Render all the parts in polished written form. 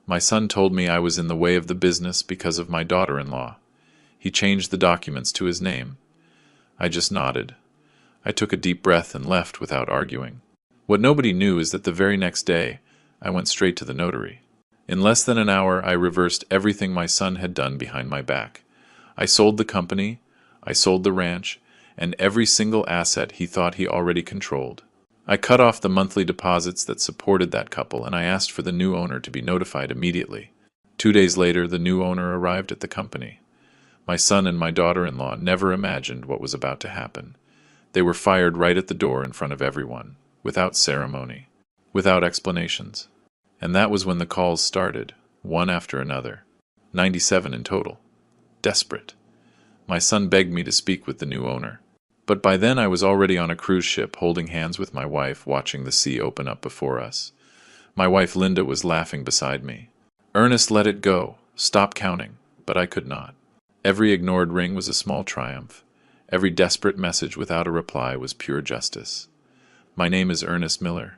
My son told me I was in the way of the business because of my daughter-in-law. He changed the documents to his name. I just nodded. I took a deep breath and left without arguing. What nobody knew is that the very next day, I went straight to the notary. In less than an hour, I reversed everything my son had done behind my back. I sold the company, I sold the ranch, and every single asset he thought he already controlled. I cut off the monthly deposits that supported that couple, and I asked for the new owner to be notified immediately. 2 days later, the new owner arrived at the company. My son and my daughter-in-law never imagined what was about to happen. They were fired right at the door in front of everyone, without ceremony, without explanations. And that was when the calls started, one after another. 97 in total. Desperate. My son begged me to speak with the new owner. But by then I was already on a cruise ship, holding hands with my wife, watching the sea open up before us. My wife Linda was laughing beside me. Ernest, let it go. Stop counting. But I could not. Every ignored ring was a small triumph. Every desperate message without a reply was pure justice. My name is Ernest Miller.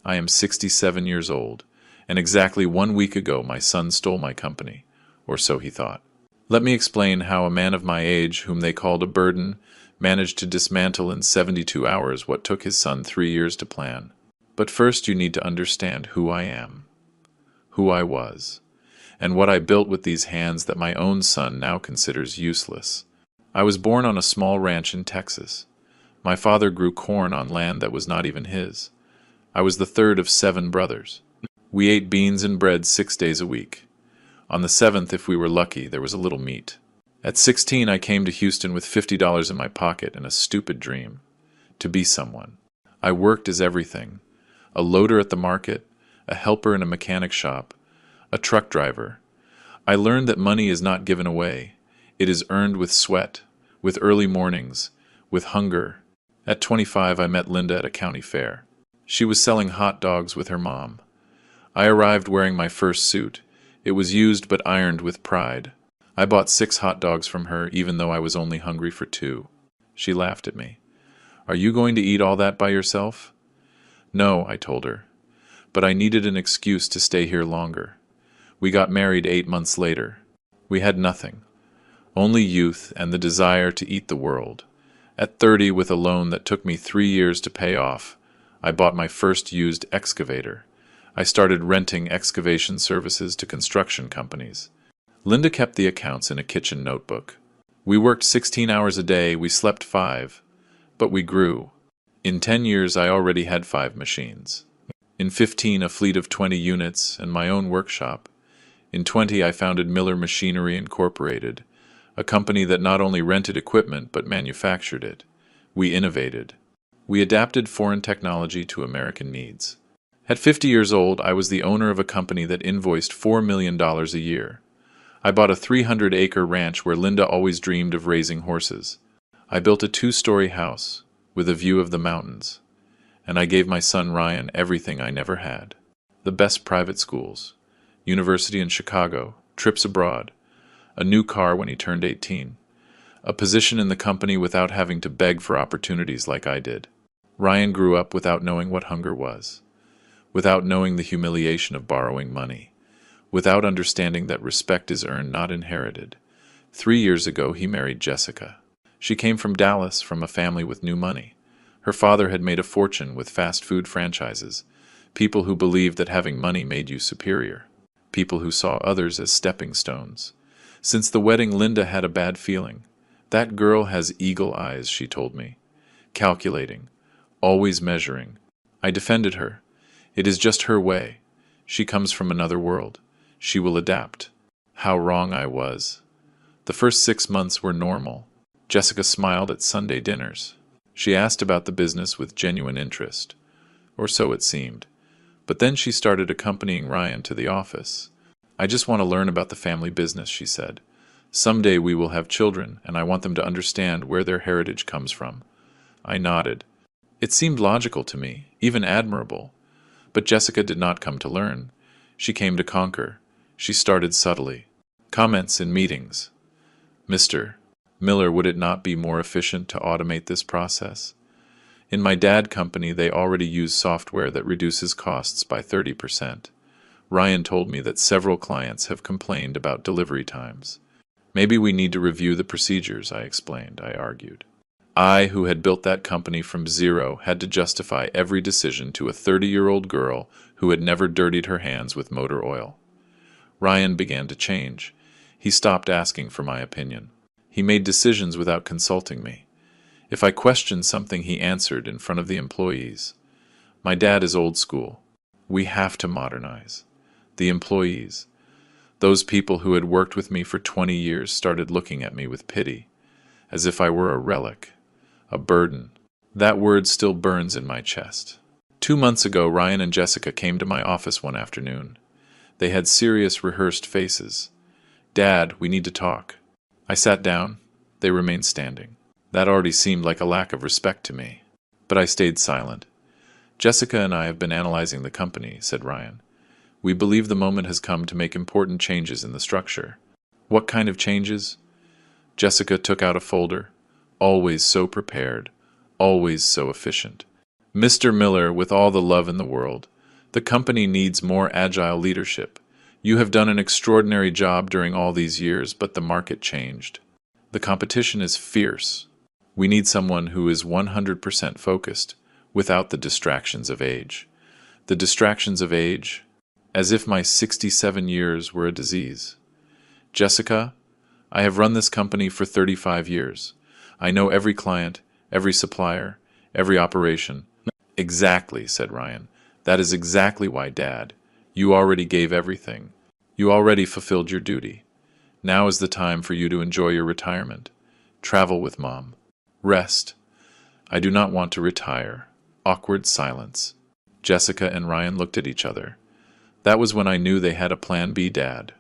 I am 67 years old, and exactly 1 week ago my son stole my company, or so he thought. Let me explain how a man of my age, whom they called a burden, managed to dismantle in 72 hours what took his son 3 years to plan. But first you need to understand who I am, who I was, and what I built with these hands that my own son now considers useless. I was born on a small ranch in Texas. My father grew corn on land that was not even his. I was the third of 7 brothers. We ate beans and bread 6 days a week. On the 7th, if we were lucky, there was a little meat. At 16, I came to Houston with $50 in my pocket and a stupid dream: to be someone. I worked as everything: a loader at the market, a helper in a mechanic shop, a truck driver. I learned that money is not given away. It is earned with sweat, with early mornings, with hunger. At 25, I met Linda at a county fair. She was selling hot dogs with her mom. I arrived wearing my first suit. It was used but ironed with pride. I bought 6 hot dogs from her, even though I was only hungry for 2. She laughed at me. "Are you going to eat all that by yourself?" "No," I told her. But I needed an excuse to stay here longer. We got married 8 months later. We had nothing. Only youth and the desire to eat the world. At 30, with a loan that took me 3 years to pay off, I bought my first used excavator. I started renting excavation services to construction companies. Linda kept the accounts in a kitchen notebook. We worked 16 hours a day, we slept 5. But we grew. In 10 years, I already had 5 machines. In 15, a fleet of 20 units and my own workshop. In 20, I founded Miller Machinery Incorporated, a company that not only rented equipment but manufactured it. We innovated. We adapted foreign technology to American needs. At 50 years old, I was the owner of a company that invoiced $4 million a year. I bought a 300-acre ranch where Linda always dreamed of raising horses. I built a 2-story house with a view of the mountains. And I gave my son Ryan everything I never had: the best private schools, university in Chicago, trips abroad, a new car when he turned 18, a position in the company without having to beg for opportunities like I did. Ryan grew up without knowing what hunger was, without knowing the humiliation of borrowing money, without understanding that respect is earned, not inherited. 3 years ago, he married Jessica. She came from Dallas, from a family with new money. Her father had made a fortune with fast food franchises, people who believed that having money made you superior, people who saw others as stepping stones. Since the wedding, Linda had a bad feeling. "That girl has eagle eyes," she told me. Calculating, always measuring. I defended her. It is just her way. She comes from another world. She will adapt. How wrong I was. The first 6 months were normal. Jessica smiled at Sunday dinners. She asked about the business with genuine interest, or so it seemed. But then she started accompanying Ryan to the office. "I just want to learn about the family business," she said. "Someday we will have children, and I want them to understand where their heritage comes from." I nodded. It seemed logical to me, even admirable. But Jessica did not come to learn. She came to conquer. She started subtly. Comments in meetings. "Mr. Miller, would it not be more efficient to automate this process? In my dad company, they already use software that reduces costs by 30%. Ryan told me that several clients have complained about delivery times. Maybe we need to review the procedures, I explained, I argued. I, who had built that company from zero, had to justify every decision to a 30-year-old girl who had never dirtied her hands with motor oil. Ryan began to change. He stopped asking for my opinion. He made decisions without consulting me. If I questioned something, he answered in front of the employees. My dad is old school. We have to modernize. The employees, those people who had worked with me for 20 years, started looking at me with pity, as if I were a relic, a burden. That word still burns in my chest. 2 months ago, Ryan and Jessica came to my office one afternoon. They had serious, rehearsed faces. "Dad, we need to talk." I sat down. They remained standing. That already seemed like a lack of respect to me. But I stayed silent. "Jessica and I have been analyzing the company," said Ryan. "We believe the moment has come to make important changes in the structure." "What kind of changes?" Jessica took out a folder. Always so prepared, always so efficient. "Mr. Miller, with all the love in the world, the company needs more agile leadership. You have done an extraordinary job during all these years, but the market changed. The competition is fierce. We need someone who is 100% focused, without the distractions of age." The distractions of age? As if my 67 years were a disease. "Jessica, I have run this company for 35 years. I know every client, every supplier, every operation." "Exactly," said Ryan. "That is exactly why, Dad. You already gave everything. You already fulfilled your duty. Now is the time for you to enjoy your retirement. Travel with Mom. Rest." "I do not want to retire." Awkward silence. Jessica and Ryan looked at each other. That was when I knew they had a plan B, Dad.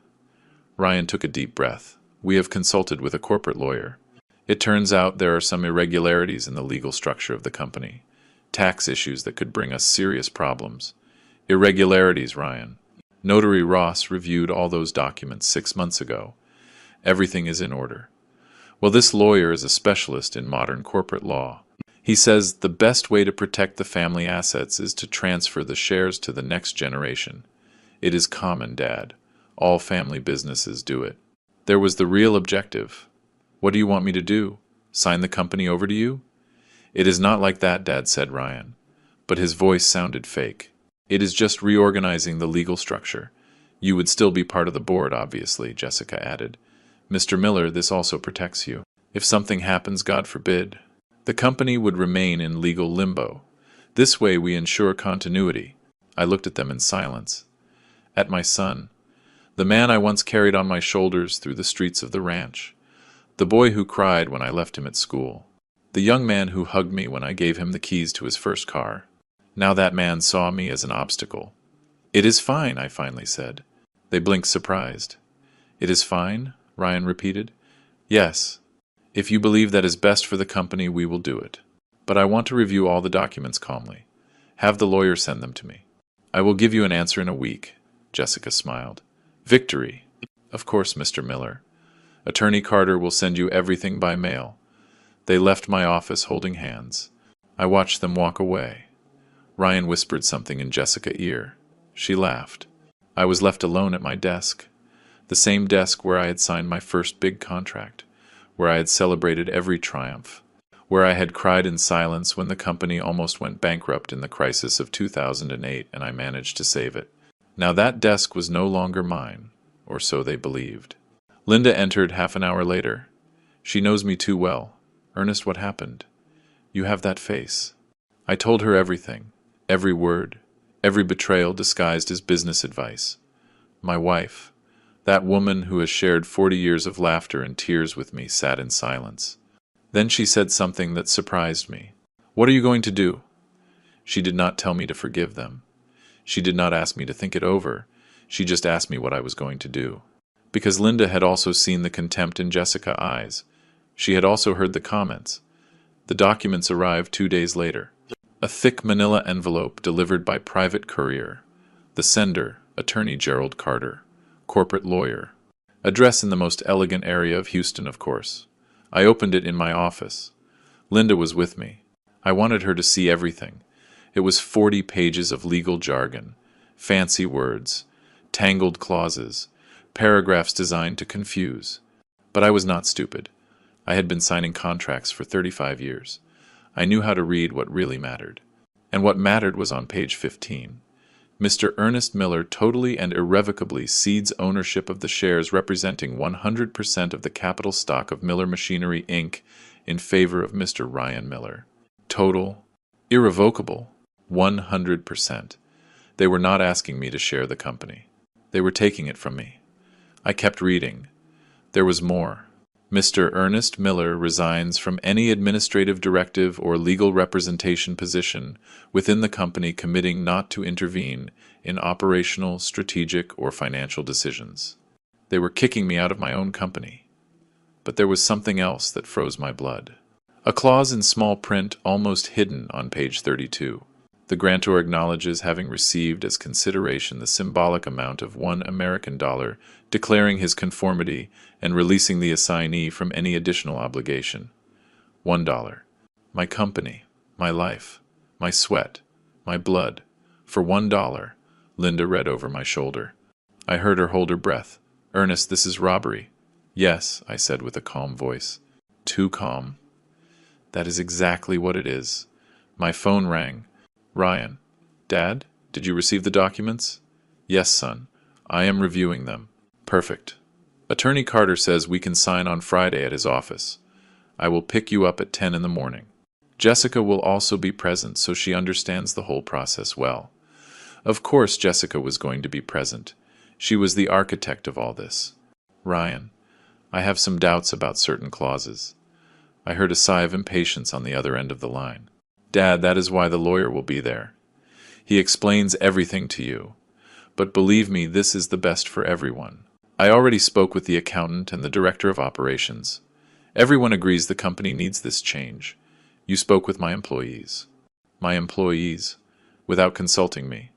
Ryan took a deep breath. "We have consulted with a corporate lawyer. It turns out there are some irregularities in the legal structure of the company. Tax issues that could bring us serious problems." "Irregularities, Ryan. Notary Ross reviewed all those documents 6 months ago. Everything is in order." "Well, this lawyer is a specialist in modern corporate law. He says the best way to protect the family assets is to transfer the shares to the next generation. It is common, Dad. All family businesses do it." There was the real objective. "What do you want me to do? Sign the company over to you?" "It is not like that, Dad," said Ryan. But his voice sounded fake. "It is just reorganizing the legal structure. You would still be part of the board, obviously," Jessica added. "Mr. Miller, this also protects you. If something happens, God forbid, the company would remain in legal limbo. This way we ensure continuity." I looked at them in silence. At my son, the man I once carried on my shoulders through the streets of the ranch, the boy who cried when I left him at school, the young man who hugged me when I gave him the keys to his first car. Now that man saw me as an obstacle. "It is fine," I finally said. They blinked surprised. "It is fine?" Ryan repeated. "Yes. If you believe that is best for the company, we will do it. But I want to review all the documents calmly. Have the lawyer send them to me. I will give you an answer in a week." Jessica smiled. "Victory." "Of course, Mr. Miller. Attorney Carter will send you everything by mail." They left my office holding hands. I watched them walk away. Ryan whispered something in Jessica's ear. She laughed. I was left alone at my desk. The same desk where I had signed my first big contract, where I had celebrated every triumph, where I had cried in silence when the company almost went bankrupt in the crisis of 2008 and I managed to save it. Now that desk was no longer mine, or so they believed. Linda entered half an hour later. She knows me too well. "Ernest, what happened?" "You have that face." I told her everything, every word, every betrayal disguised as business advice. My wife, that woman who has shared 40 years of laughter and tears with me, sat in silence. Then she said something that surprised me. "What are you going to do?" She did not tell me to forgive them. She did not ask me to think it over. She just asked me what I was going to do. Because Linda had also seen the contempt in Jessica's eyes. She had also heard the comments. The documents arrived 2 days later. A thick manila envelope delivered by private courier. The sender, Attorney Gerald Carter, corporate lawyer. Address in the most elegant area of Houston, of course. I opened it in my office. Linda was with me. I wanted her to see everything. It was 40 pages of legal jargon, fancy words, tangled clauses, paragraphs designed to confuse. But I was not stupid. I had been signing contracts for 35 years. I knew how to read what really mattered. And what mattered was on page 15. Mr. Ernest Miller totally and irrevocably cedes ownership of the shares representing 100% of the capital stock of Miller Machinery, Inc. in favor of Mr. Ryan Miller. Total, irrevocable, 100%. They were not asking me to share the company. They were taking it from me. I kept reading. There was more. Mr. Ernest Miller resigns from any administrative directive or legal representation position within the company, committing not to intervene in operational, strategic, or financial decisions. They were kicking me out of my own company. But there was something else that froze my blood. A clause in small print almost hidden on page 32. The grantor acknowledges having received as consideration the symbolic amount of $1, declaring his conformity and releasing the assignee from any additional obligation. $1. My company, my life, my sweat, my blood. For $1, Linda read over my shoulder. I heard her hold her breath. Ernest, this is robbery. Yes, I said with a calm voice. Too calm. That is exactly what it is. My phone rang. Ryan. Dad, did you receive the documents? Yes, son. I am reviewing them. Perfect. Attorney Carter says we can sign on Friday at his office. I will pick you up at 10 in the morning. Jessica will also be present, so she understands the whole process well. Of course Jessica was going to be present. She was the architect of all this. Ryan, I have some doubts about certain clauses. I heard a sigh of impatience on the other end of the line. Dad, that is why the lawyer will be there. He explains everything to you. But believe me, this is the best for everyone. I already spoke with the accountant and the director of operations. Everyone agrees the company needs this change. You spoke with my employees. My employees? Without consulting me.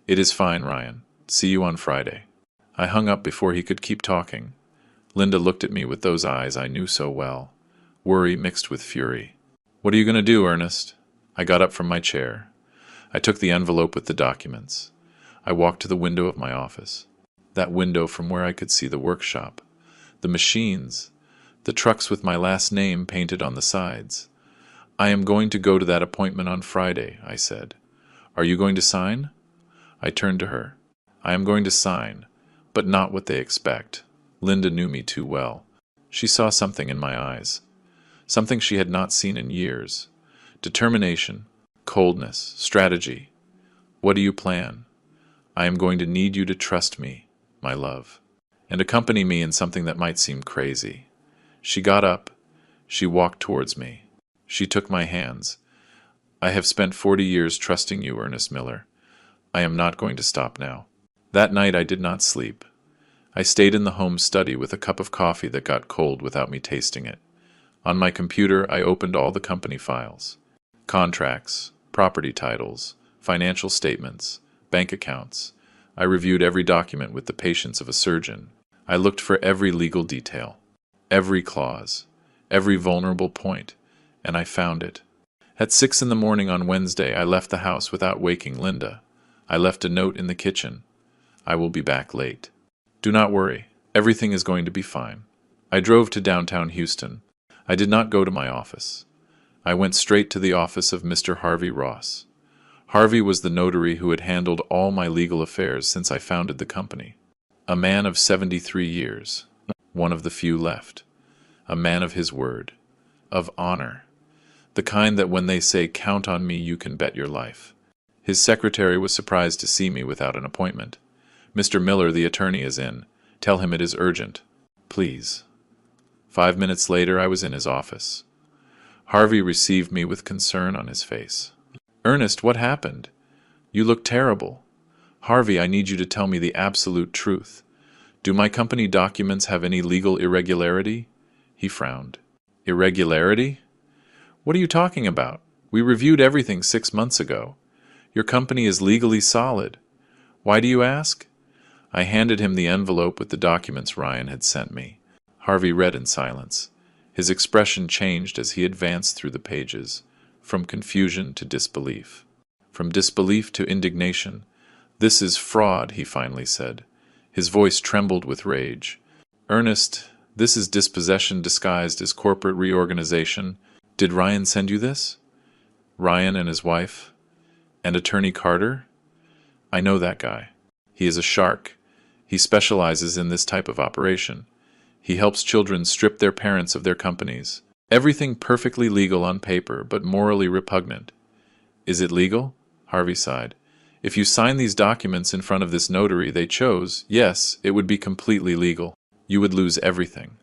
It is fine, Ryan. See you on Friday. I hung up before he could keep talking. Linda looked at me with those eyes I knew so well. Worry mixed with fury. What are you going to do, Ernest? I got up from my chair. I took the envelope with the documents. I walked to the window of my office. That window from where I could see the workshop, the machines, the trucks with my last name painted on the sides. I am going to go to that appointment on Friday, I said. Are you going to sign? I turned to her. I am going to sign, but not what they expect. Linda knew me too well. She saw something in my eyes. Something she had not seen in years. Determination, coldness, strategy. What do you plan? I am going to need you to trust me, my love, and accompany me in something that might seem crazy. She got up. She walked towards me. She took my hands. I have spent 40 years trusting you, Ernest Miller. I am not going to stop now. That night I did not sleep. I stayed in the home study with a cup of coffee that got cold without me tasting it. On my computer, I opened all the company files. Contracts, property titles, financial statements, bank accounts. I reviewed every document with the patience of a surgeon. I looked for every legal detail, every clause, every vulnerable point, and I found it. At 6 in the morning on Wednesday, I left the house without waking Linda. I left a note in the kitchen. I will be back late. Do not worry. Everything is going to be fine. I drove to downtown Houston. I did not go to my office. I went straight to the office of Mr. Harvey Ross. Harvey was the notary who had handled all my legal affairs since I founded the company. A man of 73 years, one of the few left. A man of his word, of honor, the kind that when they say, "Count on me, you can bet your life." His secretary was surprised to see me without an appointment. Mr. Miller, the attorney, is in. Tell him it is urgent. Please. 5 minutes later, I was in his office. Harvey received me with concern on his face. Ernest, what happened? You look terrible. Harvey, I need you to tell me the absolute truth. Do my company documents have any legal irregularity? He frowned. Irregularity? What are you talking about? We reviewed everything 6 months ago. Your company is legally solid. Why do you ask? I handed him the envelope with the documents Ryan had sent me. Harvey read in silence. His expression changed as he advanced through the pages, from confusion to disbelief, from disbelief to indignation. This is fraud, he finally said. His voice trembled with rage. "Ernest, this is dispossession disguised as corporate reorganization. Did Ryan send you this? Ryan and his wife? And Attorney Carter? I know that guy. He is a shark. He specializes in this type of operation. He helps children strip their parents of their companies. Everything perfectly legal on paper, but morally repugnant." "Is it legal?" Harvey sighed. "If you sign these documents in front of this notary they chose, yes, it would be completely legal. You would lose everything.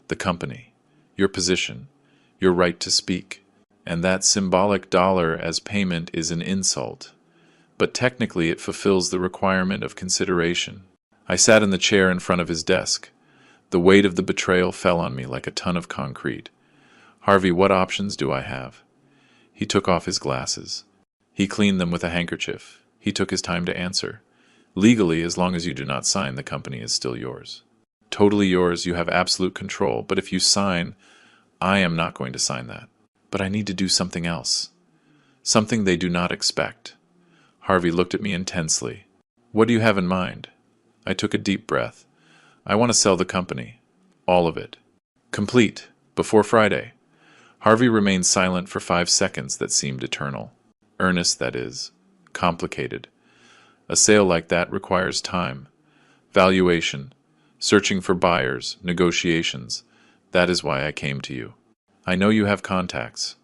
The company, your position, your right to speak. And that symbolic dollar as payment is an insult. But technically it fulfills the requirement of consideration." I sat in the chair in front of his desk. The weight of the betrayal fell on me like a ton of concrete. "Harvey, what options do I have?" He took off his glasses. He cleaned them with a handkerchief. He took his time to answer. "Legally, as long as you do not sign, the company is still yours. Totally yours, you have absolute control, but if you sign, I am not going to sign that. But I need to do something else. Something they do not expect." Harvey looked at me intensely. "What do you have in mind?" I took a deep breath. "I want to sell the company. All of it. Complete. Before Friday." Harvey remained silent for 5 seconds that seemed eternal. "Earnest, that is. Complicated. A sale like that requires time. Valuation. Searching for buyers. Negotiations. That is why I came to you. I know you have contacts.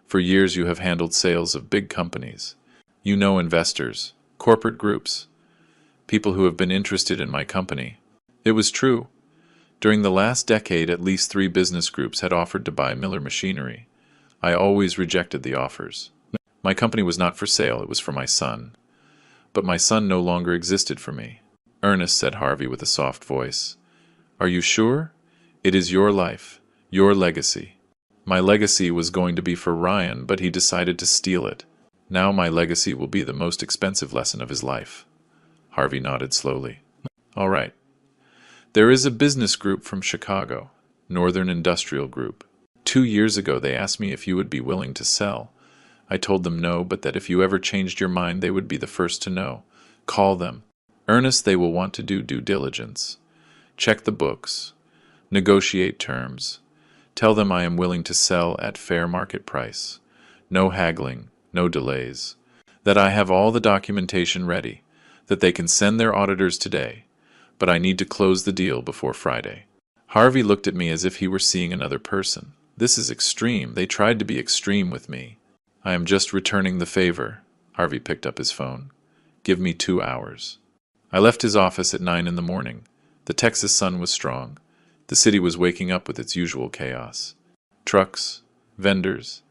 For years you have handled sales of big companies. You know investors, corporate groups, people who have been interested in my company." It was true. During the last decade, at least 3 business groups had offered to buy Miller Machinery. I always rejected the offers. My company was not for sale, it was for my son. But my son no longer existed for me. "Ernest," said Harvey with a soft voice, "are you sure? It is your life, your legacy. My legacy was going to be for Ryan, but he decided to steal it. Now my legacy will be the most expensive lesson of his life." Harvey nodded slowly. "All right. There is a business group from Chicago, Northern Industrial Group. 2 years ago they asked me if you would be willing to sell. I told them no, but that if you ever changed your mind they would be the first to know. Call them. Ernest, they will want to do due diligence. Check the books. Negotiate terms. Tell them I am willing to sell at fair market price. No haggling, no delays. That I have all the documentation ready. That they can send their auditors today. But I need to close the deal before Friday." Harvey looked at me as if he were seeing another person. "This is extreme. They tried to be extreme with me." "I am just returning the favor." Harvey picked up his phone. "Give me 2 hours." I left his office at 9 in the morning. The Texas sun was strong. The city was waking up with its usual chaos. Trucks, vendors,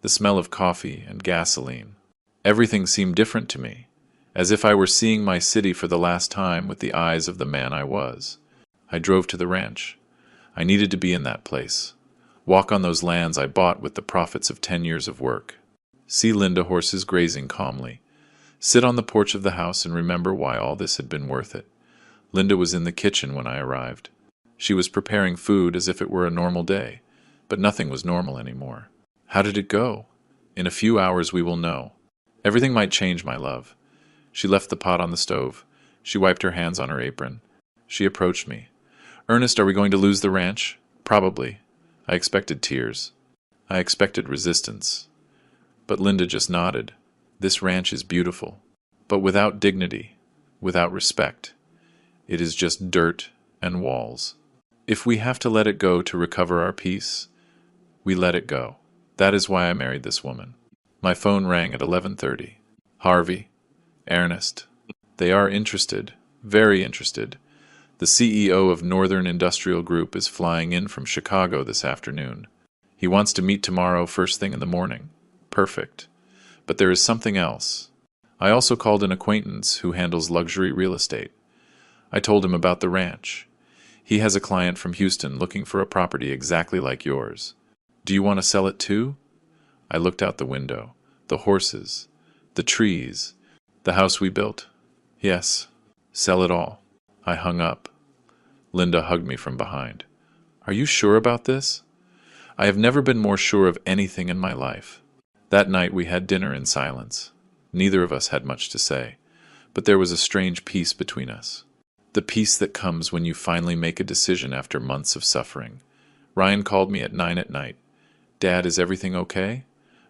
the smell of coffee and gasoline. Everything seemed different to me, as if I were seeing my city for the last time with the eyes of the man I was. I drove to the ranch. I needed to be in that place. Walk on those lands I bought with the profits of 10 years of work. See Linda horses grazing calmly. Sit on the porch of the house and remember why all this had been worth it. Linda was in the kitchen when I arrived. She was preparing food as if it were a normal day, but nothing was normal anymore. How did it go? In a few hours we will know. Everything might change, my love. She left the pot on the stove. She wiped her hands on her apron. She approached me. "Ernest, are we going to lose the ranch?" "Probably." I expected tears. I expected resistance. But Linda just nodded. "This ranch is beautiful, but without dignity, without respect. It is just dirt and walls. If we have to let it go to recover our peace, we let it go. That is why I married this woman." My phone rang at 11:30. "Harvey, Ernest. They are interested, very interested. The CEO of Northern Industrial Group is flying in from Chicago this afternoon. He wants to meet tomorrow first thing in the morning. Perfect. But there is something else. I also called an acquaintance who handles luxury real estate. I told him about the ranch. He has a client from Houston looking for a property exactly like yours. Do you want to sell it too?" I looked out the window. The horses, the trees, the house we built. "Yes, sell it all." I hung up. Linda hugged me from behind. "Are you sure about this?" I have never been more sure of anything in my life. That night we had dinner in silence. Neither of us had much to say, but there was a strange peace between us. The peace that comes when you finally make a decision after months of suffering. Ryan called me at 9 at night. Dad, is everything okay?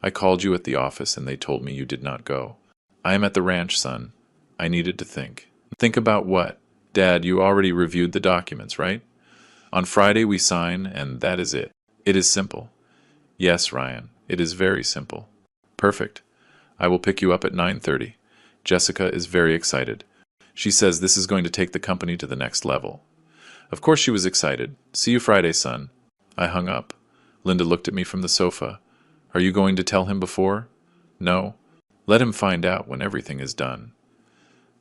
I called you at the office and they told me you did not go. I am at the ranch, son. I needed to think. Think about what? Dad, you already reviewed the documents, right? On Friday we sign, and that is it. It is simple. Yes, Ryan, it is very simple. Perfect. I will pick you up at 9:30. Jessica is very excited. She says this is going to take the company to the next level. Of course she was excited. See you Friday, son. I hung up. Linda looked at me from the sofa. Are you going to tell him before? No. Let him find out when everything is done.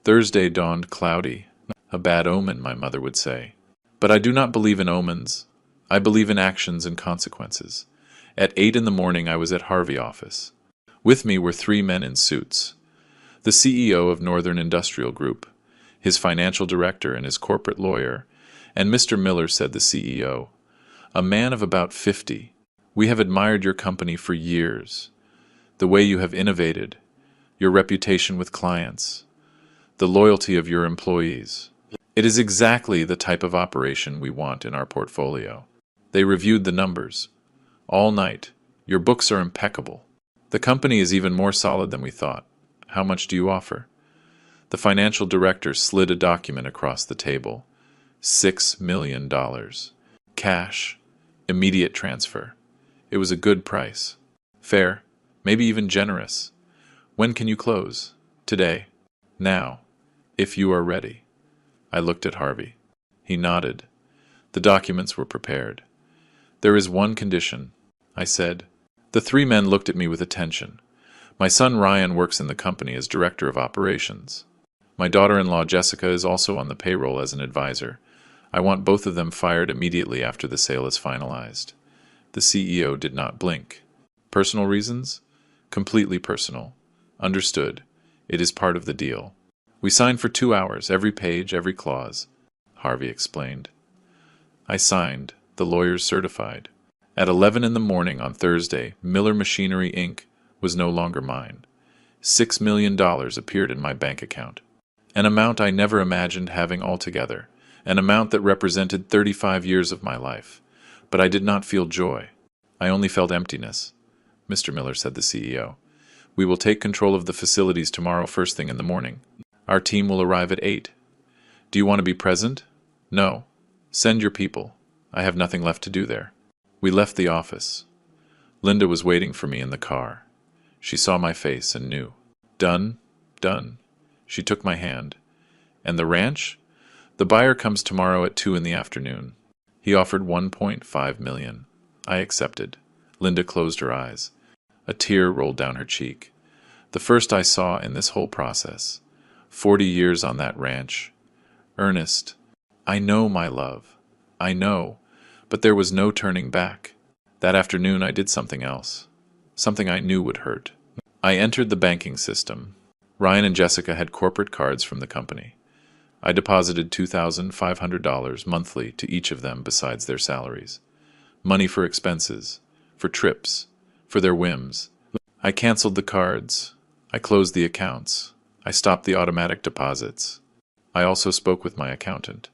Thursday dawned cloudy. A bad omen, my mother would say. But I do not believe in omens. I believe in actions and consequences. At 8 in the morning I was at Harvey office. With me were 3 men in suits. The CEO of Northern Industrial Group, his financial director and his corporate lawyer, and Mr. Miller, said the CEO. A man of about 50. We have admired your company for years. The way you have innovated, your reputation with clients, the loyalty of your employees. It is exactly the type of operation we want in our portfolio. They reviewed the numbers. All night. Your books are impeccable. The company is even more solid than we thought. How much do you offer? The financial director slid a document across the table. $6 million. Cash. Immediate transfer. It was a good price. Fair. Maybe even generous. When can you close? Today. Now. If you are ready. I looked at Harvey. He nodded. The documents were prepared. There is one condition, I said. The 3 men looked at me with attention. My son Ryan works in the company as director of operations. My daughter-in-law Jessica is also on the payroll as an advisor. I want both of them fired immediately after the sale is finalized. The CEO did not blink. Personal reasons? Completely personal. Understood. It is part of the deal. We signed for 2 hours, every page, every clause, Harvey explained. I signed. The lawyers certified. At 11 in the morning on Thursday, Miller Machinery, Inc. was no longer mine. $6 million appeared in my bank account. An amount I never imagined having altogether. An amount that represented 35 years of my life. But I did not feel joy. I only felt emptiness. Mr. Miller, said the CEO. We will take control of the facilities tomorrow first thing in the morning. Our team will arrive at 8. Do you want to be present? No. Send your people. I have nothing left to do there. We left the office. Linda was waiting for me in the car. She saw my face and knew. Done? Done. She took my hand. And the ranch? The buyer comes tomorrow at 2 in the afternoon. He offered $1.5 million. I accepted. Linda closed her eyes. A tear rolled down her cheek. The first I saw in this whole process. 40 years on that ranch. Ernest, I know, my love. I know. But there was no turning back. That afternoon I did something else. Something I knew would hurt. I entered the banking system. Ryan and Jessica had corporate cards from the company. I deposited $2,500 monthly to each of them besides their salaries. Money for expenses, for trips, for their whims. I canceled the cards. I closed the accounts. I stopped the automatic deposits. I also spoke with my accountant.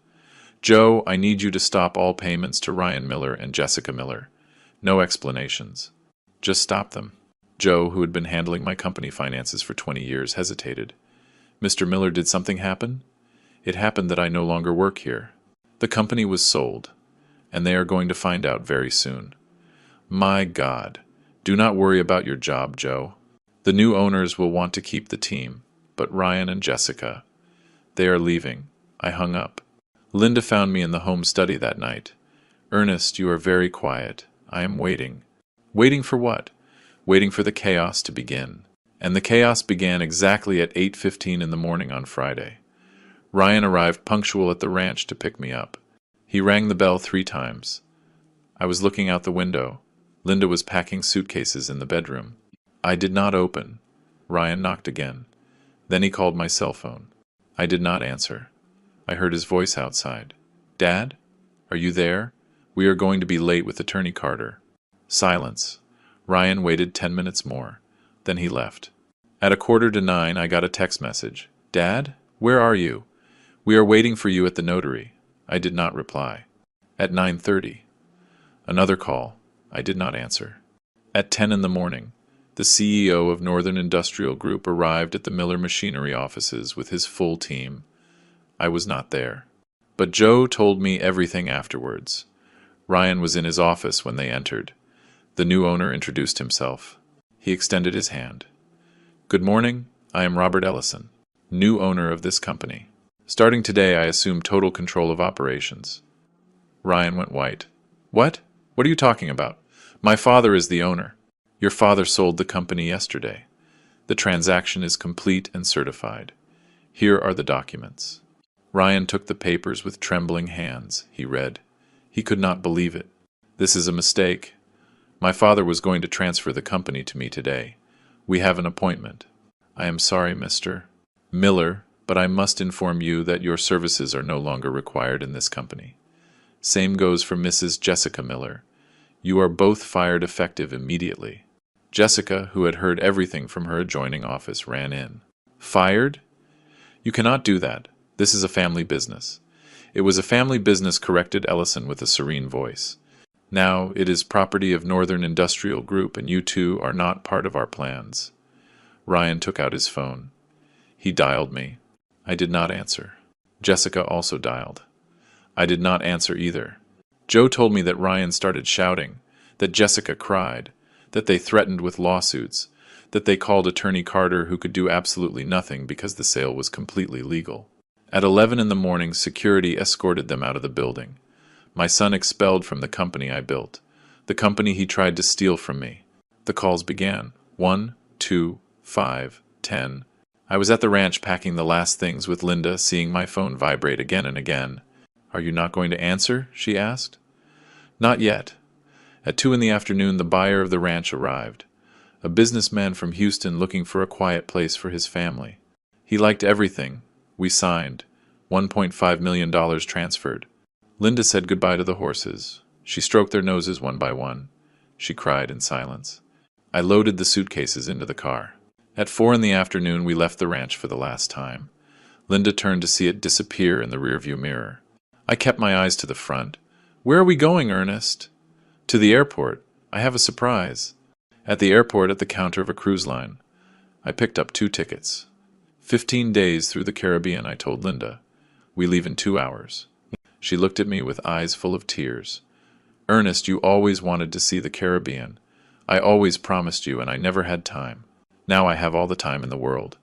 Joe, I need you to stop all payments to Ryan Miller and Jessica Miller. No explanations. Just stop them. Joe, who had been handling my company finances for 20 years, hesitated. Mr. Miller, did something happen? It happened that I no longer work here. The company was sold, and they are going to find out very soon. My God, do not worry about your job, Joe. The new owners will want to keep the team, but Ryan and Jessica, they are leaving. I hung up. Linda found me in the home study that night. Ernest, you are very quiet. I am waiting. Waiting for what? Waiting for the chaos to begin. And the chaos began exactly at 8:15 in the morning on Friday. Ryan arrived punctual at the ranch to pick me up. He rang the bell 3 times. I was looking out the window. Linda was packing suitcases in the bedroom. I did not open. Ryan knocked again. Then he called my cell phone. I did not answer. I heard his voice outside. Dad? Are you there? We are going to be late with Attorney Carter. Silence. Ryan waited 10 minutes more. Then he left. At 8:45 I got a text message. Dad? Where are you? We are waiting for you at the notary. I did not reply. At 9:30. Another call. I did not answer. At 10 in the morning, the CEO of Northern Industrial Group arrived at the Miller Machinery offices with his full team. I was not there. But Joe told me everything afterwards. Ryan was in his office when they entered. The new owner introduced himself. He extended his hand. Good morning, I am Robert Ellison, new owner of this company. Starting today, I assume total control of operations. Ryan went white. What? What are you talking about? My father is the owner. Your father sold the company yesterday. The transaction is complete and certified. Here are the documents. Ryan took the papers with trembling hands. He read. He could not believe it. This is a mistake. My father was going to transfer the company to me today. We have an appointment. I am sorry, Mr. Miller, but I must inform you that your services are no longer required in this company. Same goes for Mrs. Jessica Miller. You are both fired effective immediately. Jessica, who had heard everything from her adjoining office, ran in. Fired? You cannot do that. This is a family business. It was a family business, corrected Ellison with a serene voice. Now it is property of Northern Industrial Group, and you two are not part of our plans. Ryan took out his phone. He dialed me. I did not answer. Jessica also dialed. I did not answer either. Joe told me that Ryan started shouting, that Jessica cried, that they threatened with lawsuits, that they called Attorney Carter, who could do absolutely nothing because the sale was completely legal. At 11 in the morning, security escorted them out of the building. My son expelled from the company I built, the company he tried to steal from me. The calls began. 1, 2, 5, 10. I was at the ranch packing the last things with Linda, seeing my phone vibrate again and again. Are you not going to answer? She asked. Not yet. At 2 in the afternoon, the buyer of the ranch arrived, a businessman from Houston looking for a quiet place for his family. He liked everything. We signed. $1.5 million transferred. Linda said goodbye to the horses. She stroked their noses one by one. She cried in silence. I loaded the suitcases into the car. At 4 in the afternoon, we left the ranch for the last time. Linda turned to see it disappear in the rearview mirror. I kept my eyes to the front. Where are we going, Ernest? To the airport. I have a surprise. At the airport, at the counter of a cruise line. I picked up 2 tickets. 15 days through the Caribbean, I told Linda. We leave in 2 hours. She looked at me with eyes full of tears. Ernest, you always wanted to see the Caribbean. I always promised you, and I never had time. Now I have all the time in the world.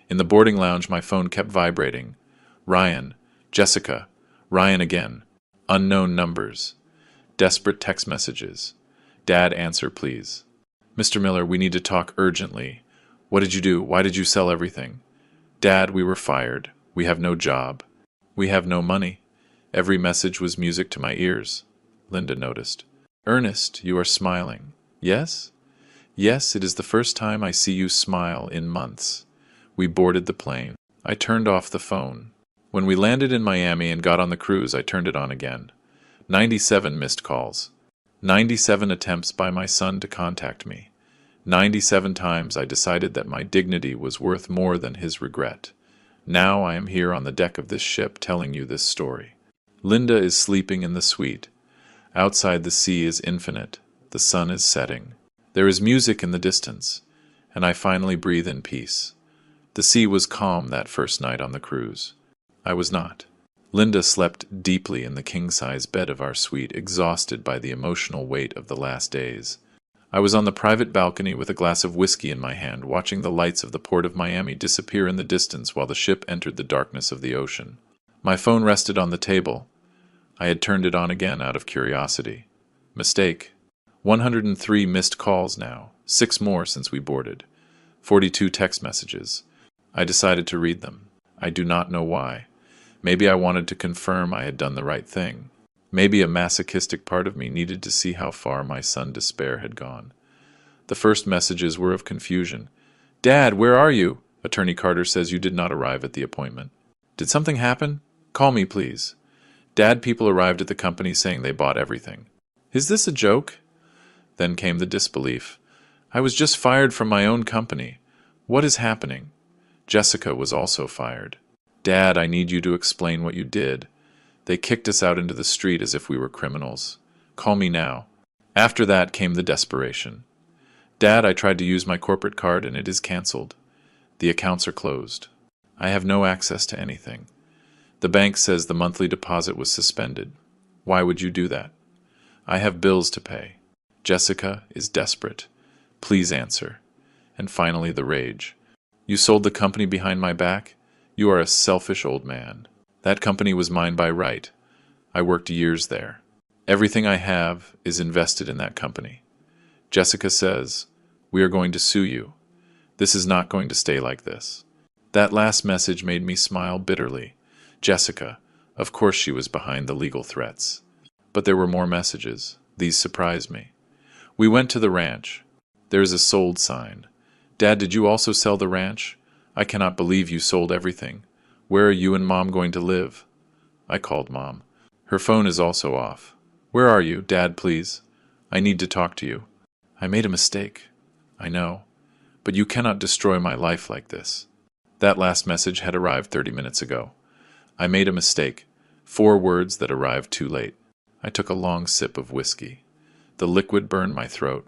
In the boarding lounge, my phone kept vibrating. Ryan, Jessica, Ryan again. Unknown numbers. Desperate text messages. Dad, answer, please. Mr. Miller, we need to talk urgently. What did you do? Why did you sell everything? Dad, we were fired. We have no job. We have no money. Every message was music to my ears. Linda noticed. Ernest, you are smiling. Yes? Yes, it is the first time I see you smile in months. We boarded the plane. I turned off the phone. When we landed in Miami and got on the cruise, I turned it on again. 97 missed calls. 97 attempts by my son to contact me. 97 times I decided that my dignity was worth more than his regret. Now I am here on the deck of this ship telling you this story. Linda is sleeping in the suite. Outside, the sea is infinite. The sun is setting. There is music in the distance, and I finally breathe in peace. The sea was calm that first night on the cruise. I was not. Linda slept deeply in the king-size bed of our suite, exhausted by the emotional weight of the last days. I was on the private balcony with a glass of whiskey in my hand, watching the lights of the port of Miami disappear in the distance while the ship entered the darkness of the ocean. My phone rested on the table. I had turned it on again out of curiosity. Mistake. 103 missed calls now, 6 more since we boarded. 42 text messages. I decided to read them. I do not know why. Maybe I wanted to confirm I had done the right thing. Maybe a masochistic part of me needed to see how far my son's despair had gone. The first messages were of confusion. Dad, where are you? Attorney Carter says you did not arrive at the appointment. Did something happen? Call me, please. Dad, people arrived at the company saying they bought everything. Is this a joke? Then came the disbelief. I was just fired from my own company. What is happening? Jessica was also fired. Dad, I need you to explain what you did. They kicked us out into the street as if we were criminals. Call me now. After that came the desperation. Dad, I tried to use my corporate card and it is cancelled. The accounts are closed. I have no access to anything. The bank says the monthly deposit was suspended. Why would you do that? I have bills to pay. Jessica is desperate. Please answer. And finally the rage. You sold the company behind my back? You are a selfish old man. That company was mine by right. I worked years there. Everything I have is invested in that company. Jessica says, we are going to sue you. This is not going to stay like this. That last message made me smile bitterly. Jessica, of course she was behind the legal threats. But there were more messages. These surprised me. We went to the ranch. There is a sold sign. Dad, did you also sell the ranch? I cannot believe you sold everything. Where are you and Mom going to live? I called Mom. Her phone is also off. Where are you? Dad, please. I need to talk to you. I made a mistake. I know. But you cannot destroy my life like this. That last message had arrived 30 minutes ago. I made a mistake. 4 words that arrived too late. I took a long sip of whiskey. The liquid burned my throat.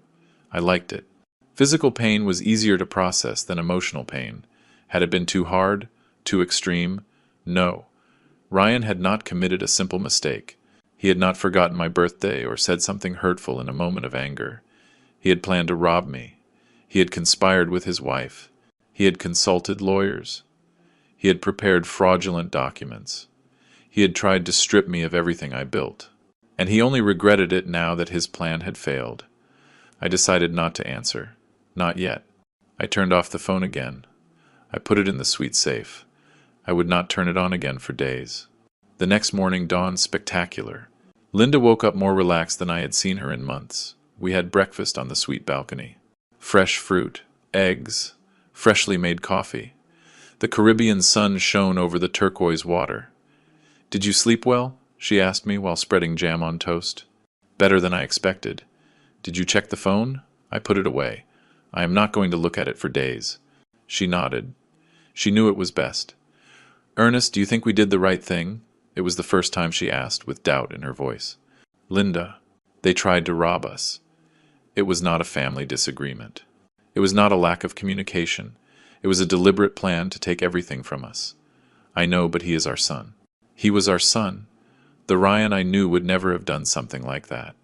I liked it. Physical pain was easier to process than emotional pain. Had it been too hard? Too extreme? No. Ryan had not committed a simple mistake. He had not forgotten my birthday or said something hurtful in a moment of anger. He had planned to rob me. He had conspired with his wife. He had consulted lawyers. He had prepared fraudulent documents. He had tried to strip me of everything I built. And he only regretted it now that his plan had failed. I decided not to answer. Not yet. I turned off the phone again. I put it in the suite safe. I would not turn it on again for days. The next morning dawned spectacular. Linda woke up more relaxed than I had seen her in months. We had breakfast on the suite balcony. Fresh fruit, eggs, freshly made coffee. The Caribbean sun shone over the turquoise water. Did you sleep well? She asked me while spreading jam on toast. Better than I expected. Did you check the phone? I put it away. I am not going to look at it for days. She nodded. She knew it was best. Ernest, do you think we did the right thing? It was the first time she asked, with doubt in her voice. Linda, they tried to rob us. It was not a family disagreement. It was not a lack of communication. It was a deliberate plan to take everything from us. I know, but he is our son. He was our son. The Ryan I knew would never have done something like that.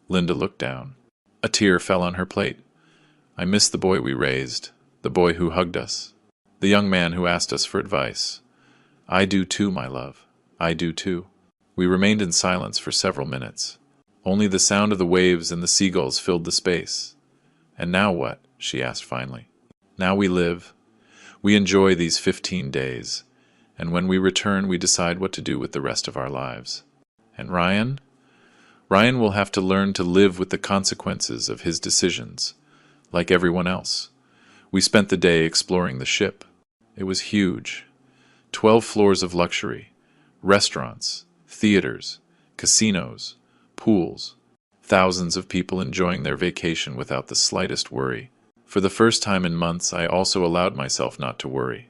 Linda looked down. A tear fell on her plate. I miss the boy we raised, the boy who hugged us, the young man who asked us for advice. I do too, my love. I do too. We remained in silence for several minutes. Only the sound of the waves and the seagulls filled the space. And now what? She asked finally. Now we live. We enjoy these 15 days. And when we return, we decide what to do with the rest of our lives. And Ryan? Ryan will have to learn to live with the consequences of his decisions, like everyone else. We spent the day exploring the ship. It was huge. 12 floors of luxury, restaurants, theaters, casinos, pools, thousands of people enjoying their vacation without the slightest worry. For the first time in months, I also allowed myself not to worry.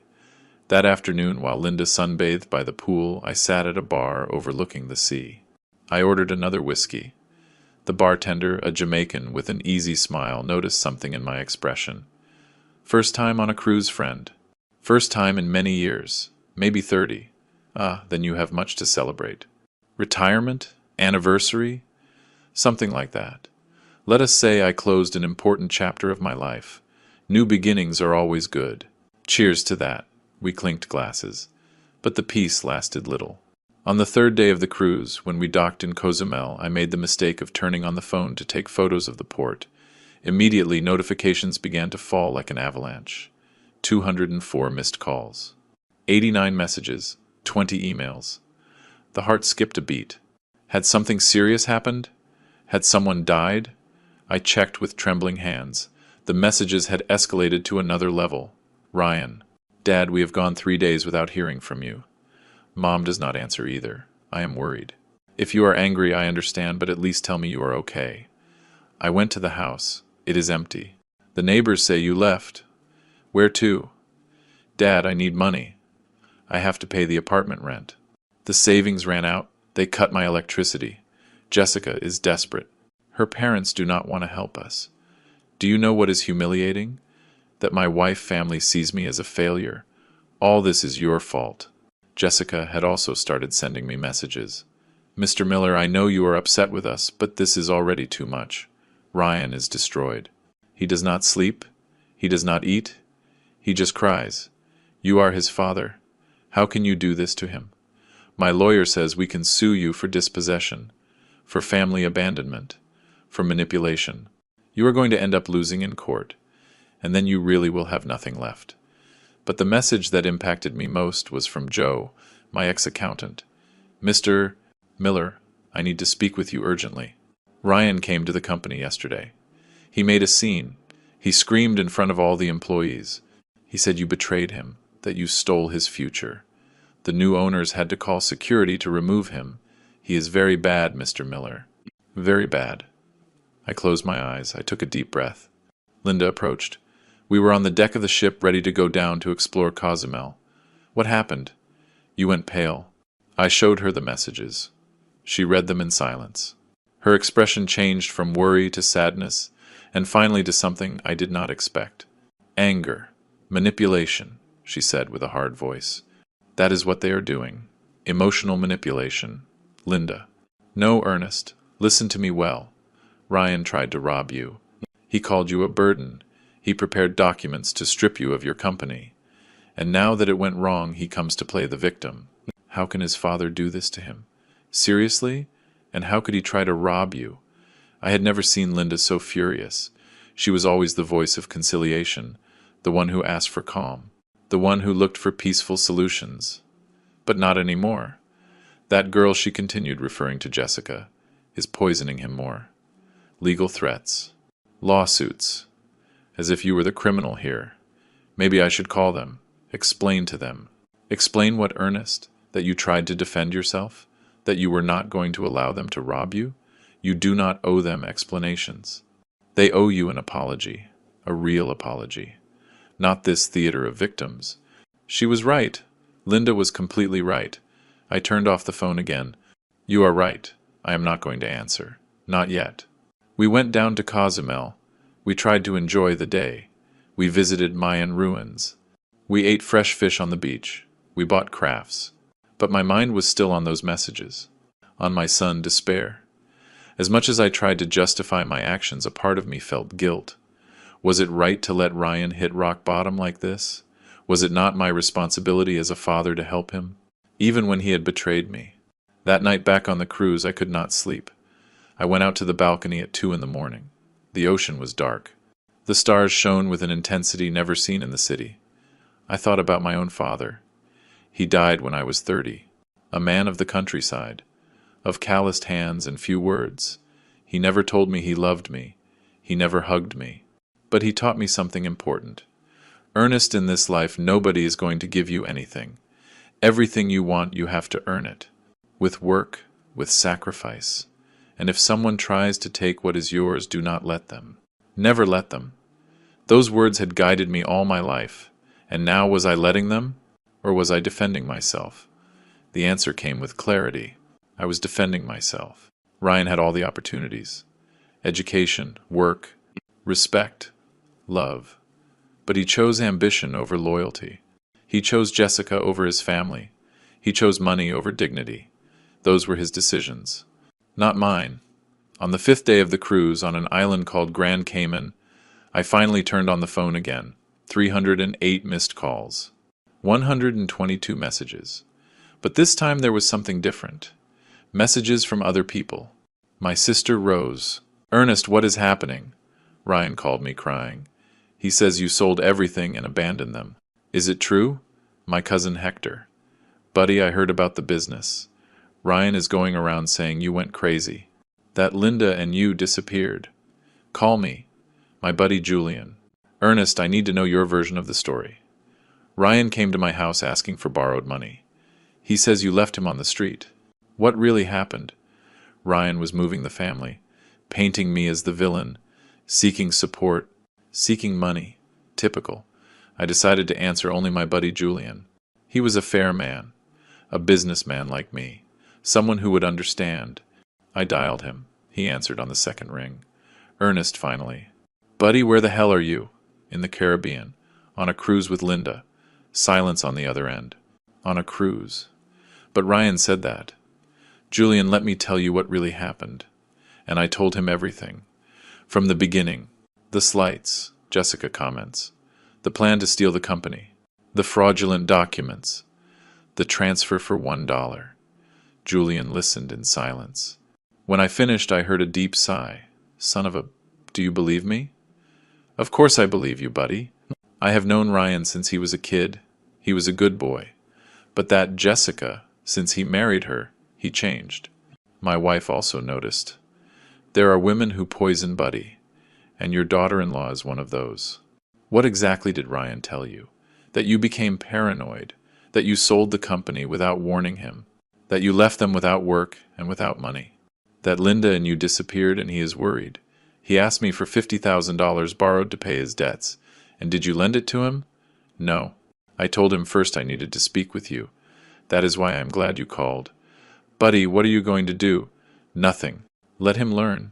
That afternoon, while Linda sunbathed by the pool, I sat at a bar overlooking the sea. I ordered another whiskey. The bartender, a Jamaican with an easy smile, noticed something in my expression. First time on a cruise, friend. First time in many years. Maybe 30. Ah, then you have much to celebrate. Retirement? Anniversary? Something like that. Let us say I closed an important chapter of my life. New beginnings are always good. Cheers to that. We clinked glasses. But the peace lasted little. On the 3rd day of the cruise, when we docked in Cozumel, I made the mistake of turning on the phone to take photos of the port. Immediately, notifications began to fall like an avalanche. 204 missed calls. 89 messages. 20 emails. The heart skipped a beat. Had something serious happened? Had someone died? I checked with trembling hands. The messages had escalated to another level. Ryan. Dad, we have gone 3 days without hearing from you. Mom does not answer either. I am worried. If you are angry, I understand, but at least tell me you are okay. I went to the house. It is empty. The neighbors say you left. Where to? Dad, I need money. I have to pay the apartment rent. The savings ran out. They cut my electricity. Jessica is desperate. Her parents do not want to help us. Do you know what is humiliating? That my wife family sees me as a failure. All this is your fault. Jessica had also started sending me messages. Mr. Miller, I know you are upset with us, but this is already too much. Ryan is destroyed. He does not sleep. He does not eat. He just cries. You are his father. How can you do this to him? My lawyer says we can sue you for dispossession, for family abandonment, for manipulation. You are going to end up losing in court, and then you really will have nothing left. But the message that impacted me most was from Joe, my ex-accountant. Mr. Miller, I need to speak with you urgently. Ryan came to the company yesterday. He made a scene. He screamed in front of all the employees. He said you betrayed him, that you stole his future. The new owners had to call security to remove him. He is very bad, Mr. Miller. Very bad. I closed my eyes. I took a deep breath. Linda approached. We were on the deck of the ship ready to go down to explore Cozumel. What happened? You went pale. I showed her the messages. She read them in silence. Her expression changed from worry to sadness, and finally to something I did not expect. Anger. Manipulation, she said with a hard voice. That is what they are doing. Emotional manipulation. Linda. No, Ernest. Listen to me well. Ryan tried to rob you. He called you a burden. He prepared documents to strip you of your company. And now that it went wrong, he comes to play the victim. How can his father do this to him? Seriously? And how could he try to rob you? I had never seen Linda so furious. She was always the voice of conciliation, the one who asked for calm, the one who looked for peaceful solutions. But not anymore. That girl, she continued, referring to Jessica, is poisoning him more. Legal threats. Lawsuits. As if you were the criminal here. Maybe I should call them. Explain to them. Explain what, Ernest? That you tried to defend yourself? That you were not going to allow them to rob you? You do not owe them explanations. They owe you an apology. A real apology. Not this theater of victims. She was right. Linda was completely right. I turned off the phone again. You are right. I am not going to answer. Not yet. We went down to Cozumel. We tried to enjoy the day. We visited Mayan ruins. We ate fresh fish on the beach. We bought crafts. But my mind was still on those messages. On my son, despair. As much as I tried to justify my actions, a part of me felt guilt. Was it right to let Ryan hit rock bottom like this? Was it not my responsibility as a father to help him? Even when he had betrayed me. That night back on the cruise, I could not sleep. I went out to the balcony at 2 a.m. The ocean was dark. The stars shone with an intensity never seen in the city. I thought about my own father. He died when I was 30, a man of the countryside, of calloused hands and few words. He never told me he loved me. He never hugged me. But he taught me something important. Ernest, in this life, nobody is going to give you anything. Everything you want, you have to earn it. With work, with sacrifice. And if someone tries to take what is yours, do not let them. Never let them. Those words had guided me all my life. And now was I letting them? Or was I defending myself? The answer came with clarity. I was defending myself. Ryan had all the opportunities. Education, work, respect, love. But he chose ambition over loyalty. He chose Jessica over his family. He chose money over dignity. Those were his decisions. Not mine. On the 5th day of the cruise, on an island called Grand Cayman, I finally turned on the phone again. 308 missed calls. 122 messages. But this time there was something different. Messages from other people. My sister Rose. Ernest, what is happening? Ryan called me crying. He says you sold everything and abandoned them. Is it true? My cousin Hector. Buddy, I heard about the business. Ryan is going around saying you went crazy. That Linda and you disappeared. Call me. My buddy Julian. Ernest, I need to know your version of the story. Ryan came to my house asking for borrowed money. He says you left him on the street. What really happened? Ryan was moving the family, painting me as the villain, seeking support, seeking money. Typical. I decided to answer only my buddy Julian. He was a fair man, a businessman like me, someone who would understand. I dialed him. He answered on the second ring. Ernest, finally. Buddy, where the hell are you? In the Caribbean. On a cruise with Linda. Silence on the other end. On a cruise. But Ryan said that. Julian, let me tell you what really happened. And I told him everything. From the beginning. The slights, Jessica comments. The plan to steal the company. The fraudulent documents. The transfer for $1. Julian listened in silence. When I finished, I heard a deep sigh. Son of a... Do you believe me? Of course I believe you, buddy. I have known Ryan since he was a kid. He was a good boy. But that Jessica, since he married her, he changed. My wife also noticed. There are women who poison Buddy, and your daughter-in-law is one of those. What exactly did Ryan tell you? That you became paranoid, that you sold the company without warning him, that you left them without work and without money, that Linda and you disappeared and he is worried. He asked me for $50,000 borrowed to pay his debts. And did you lend it to him? No. I told him first I needed to speak with you. That is why I am glad you called. Buddy, what are you going to do? Nothing. Let him learn.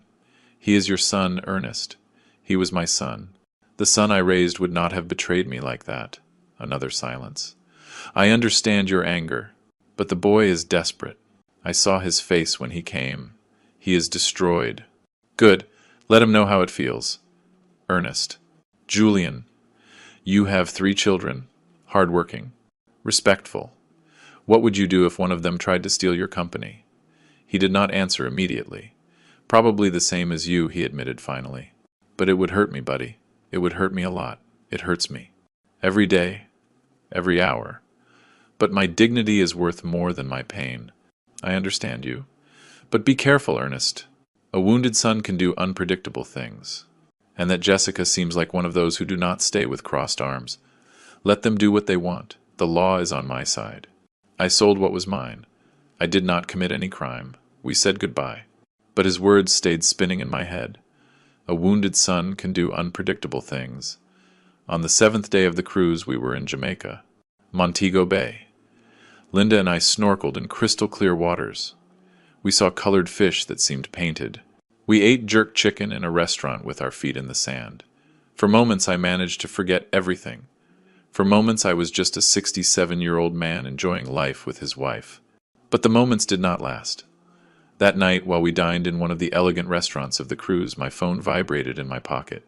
He is your son, Ernest. He was my son. The son I raised would not have betrayed me like that. Another silence. I understand your anger, but the boy is desperate. I saw his face when he came. He is destroyed. Good. Let him know how it feels. Ernest. Julian. You have 3 children. Hardworking. Respectful. What would you do if one of them tried to steal your company? He did not answer immediately. Probably the same as you, he admitted finally. But it would hurt me, buddy. It would hurt me a lot. It hurts me. Every day. Every hour. But my dignity is worth more than my pain. I understand you. But be careful, Ernest. A wounded son can do unpredictable things. And that Jessica seems like one of those who do not stay with crossed arms. Let them do what they want. The law is on my side. I sold what was mine. I did not commit any crime. We said goodbye. But his words stayed spinning in my head. A wounded son can do unpredictable things. On the 7th day of the cruise, we were in Jamaica, Montego Bay. Linda and I snorkeled in crystal clear waters. We saw colored fish that seemed painted. We ate jerk chicken in a restaurant with our feet in the sand. For moments I managed to forget everything. For moments I was just a 67-year-old man enjoying life with his wife. But the moments did not last. That night, while we dined in one of the elegant restaurants of the cruise, my phone vibrated in my pocket.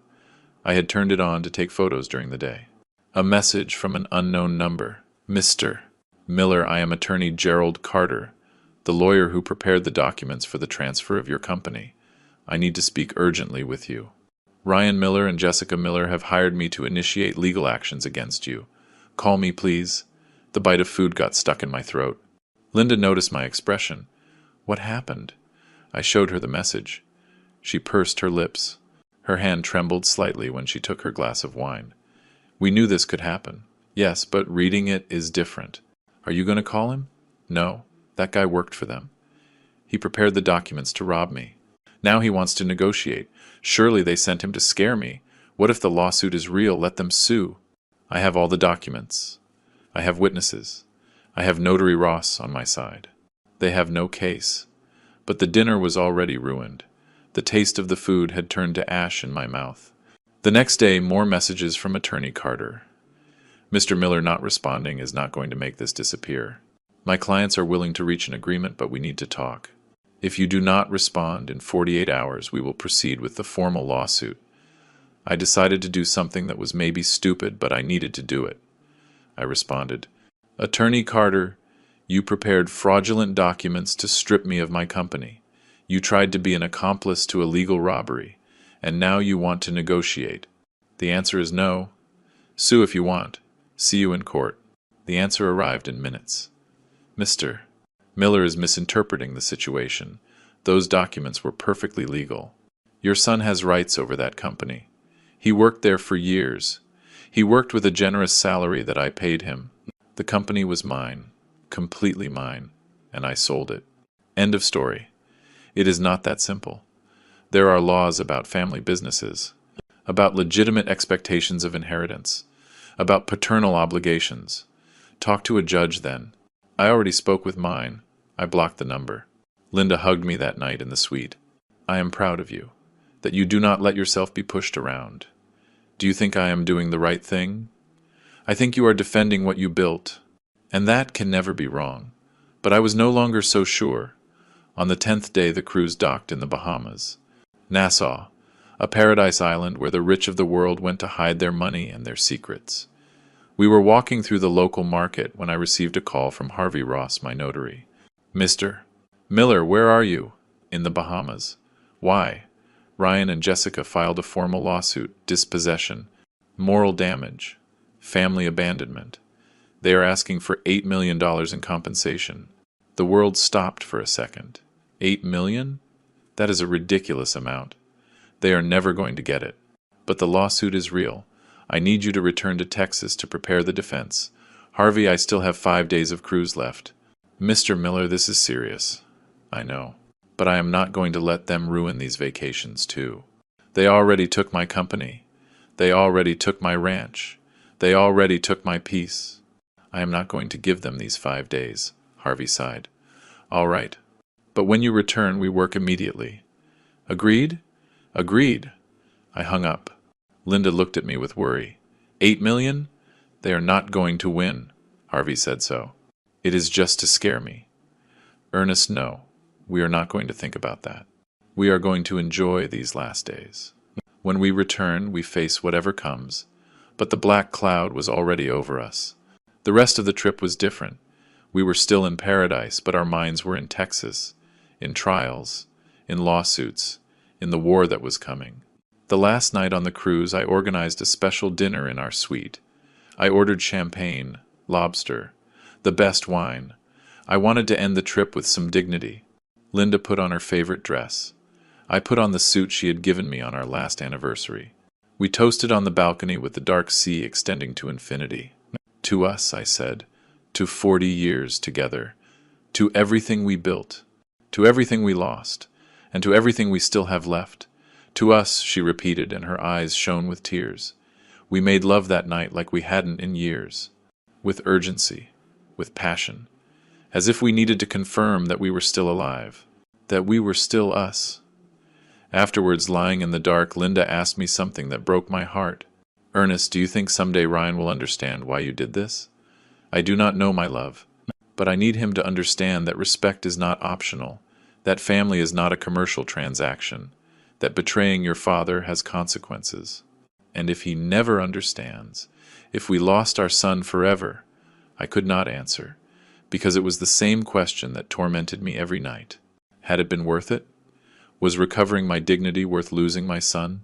I had turned it on to take photos during the day. A message from an unknown number. Mr. Miller, I am attorney Gerald Carter, the lawyer who prepared the documents for the transfer of your company. I need to speak urgently with you. Ryan Miller and Jessica Miller have hired me to initiate legal actions against you. Call me, please. The bite of food got stuck in my throat. Linda noticed my expression. What happened? I showed her the message. She pursed her lips. Her hand trembled slightly when she took her glass of wine. We knew this could happen. Yes, but reading it is different. Are you going to call him? No, that guy worked for them. He prepared the documents to rob me. Now he wants to negotiate. Surely they sent him to scare me. What if the lawsuit is real? Let them sue. I have all the documents. I have witnesses. I have Notary Ross on my side. They have no case. But the dinner was already ruined. The taste of the food had turned to ash in my mouth. The next day, more messages from Attorney Carter. Mr. Miller not responding is not going to make this disappear. My clients are willing to reach an agreement, but we need to talk. If you do not respond in 48 hours, we will proceed with the formal lawsuit. I decided to do something that was maybe stupid, but I needed to do it. I responded, Attorney Carter, you prepared fraudulent documents to strip me of my company. You tried to be an accomplice to a legal robbery, and now you want to negotiate. The answer is no. Sue if you want. See you in court. The answer arrived in minutes. Mr. Miller is misinterpreting the situation. Those documents were perfectly legal. Your son has rights over that company. He worked there for years. He worked with a generous salary that I paid him. The company was mine, completely mine, and I sold it. End of story. It is not that simple. There are laws about family businesses, about legitimate expectations of inheritance, about paternal obligations. Talk to a judge then. I already spoke with mine. I blocked the number. Linda hugged me that night in the suite. I am proud of you, that you do not let yourself be pushed around. Do you think I am doing the right thing? I think you are defending what you built, and that can never be wrong. But I was no longer so sure. On the 10th day the cruise docked in the Bahamas. Nassau, a paradise island where the rich of the world went to hide their money and their secrets. We were walking through the local market when I received a call from Harvey Ross, my notary. Mr. Miller, where are you? In the Bahamas. Why? Ryan and Jessica filed a formal lawsuit, dispossession, moral damage, family abandonment. They are asking for $8 million in compensation. The world stopped for a second. $8 million? That is a ridiculous amount. They are never going to get it. But the lawsuit is real. I need you to return to Texas to prepare the defense. Harvey, I still have 5 days of cruise left. Mr. Miller, this is serious. I know. But I am not going to let them ruin these vacations, too. They already took my company. They already took my ranch. They already took my peace. I am not going to give them these 5 days, Harvey sighed. All right. But when you return, we work immediately. Agreed? Agreed. I hung up. Linda looked at me with worry. 8 million? They are not going to win. Harvey said so. It is just to scare me. Ernest, no. We are not going to think about that. We are going to enjoy these last days. When we return, we face whatever comes. But the black cloud was already over us. The rest of the trip was different. We were still in paradise, but our minds were in Texas, in trials, in lawsuits, in the war that was coming. The last night on the cruise, I organized a special dinner in our suite. I ordered champagne, lobster, the best wine. I wanted to end the trip with some dignity. Linda put on her favorite dress. I put on the suit she had given me on our last anniversary. We toasted on the balcony with the dark sea extending to infinity. To us, I said, to 40 years together, to everything we built, to everything we lost, and to everything we still have left. To us, she repeated, and her eyes shone with tears. We made love that night like we hadn't in years, with urgency, with passion, as if we needed to confirm that we were still alive, that we were still us. Afterwards, lying in the dark, Linda asked me something that broke my heart. Ernest, do you think someday Ryan will understand why you did this? I do not know, my love, but I need him to understand that respect is not optional, that family is not a commercial transaction, that betraying your father has consequences. And if he never understands, if we lost our son forever, I could not answer, because it was the same question that tormented me every night. Had it been worth it? Was recovering my dignity worth losing my son?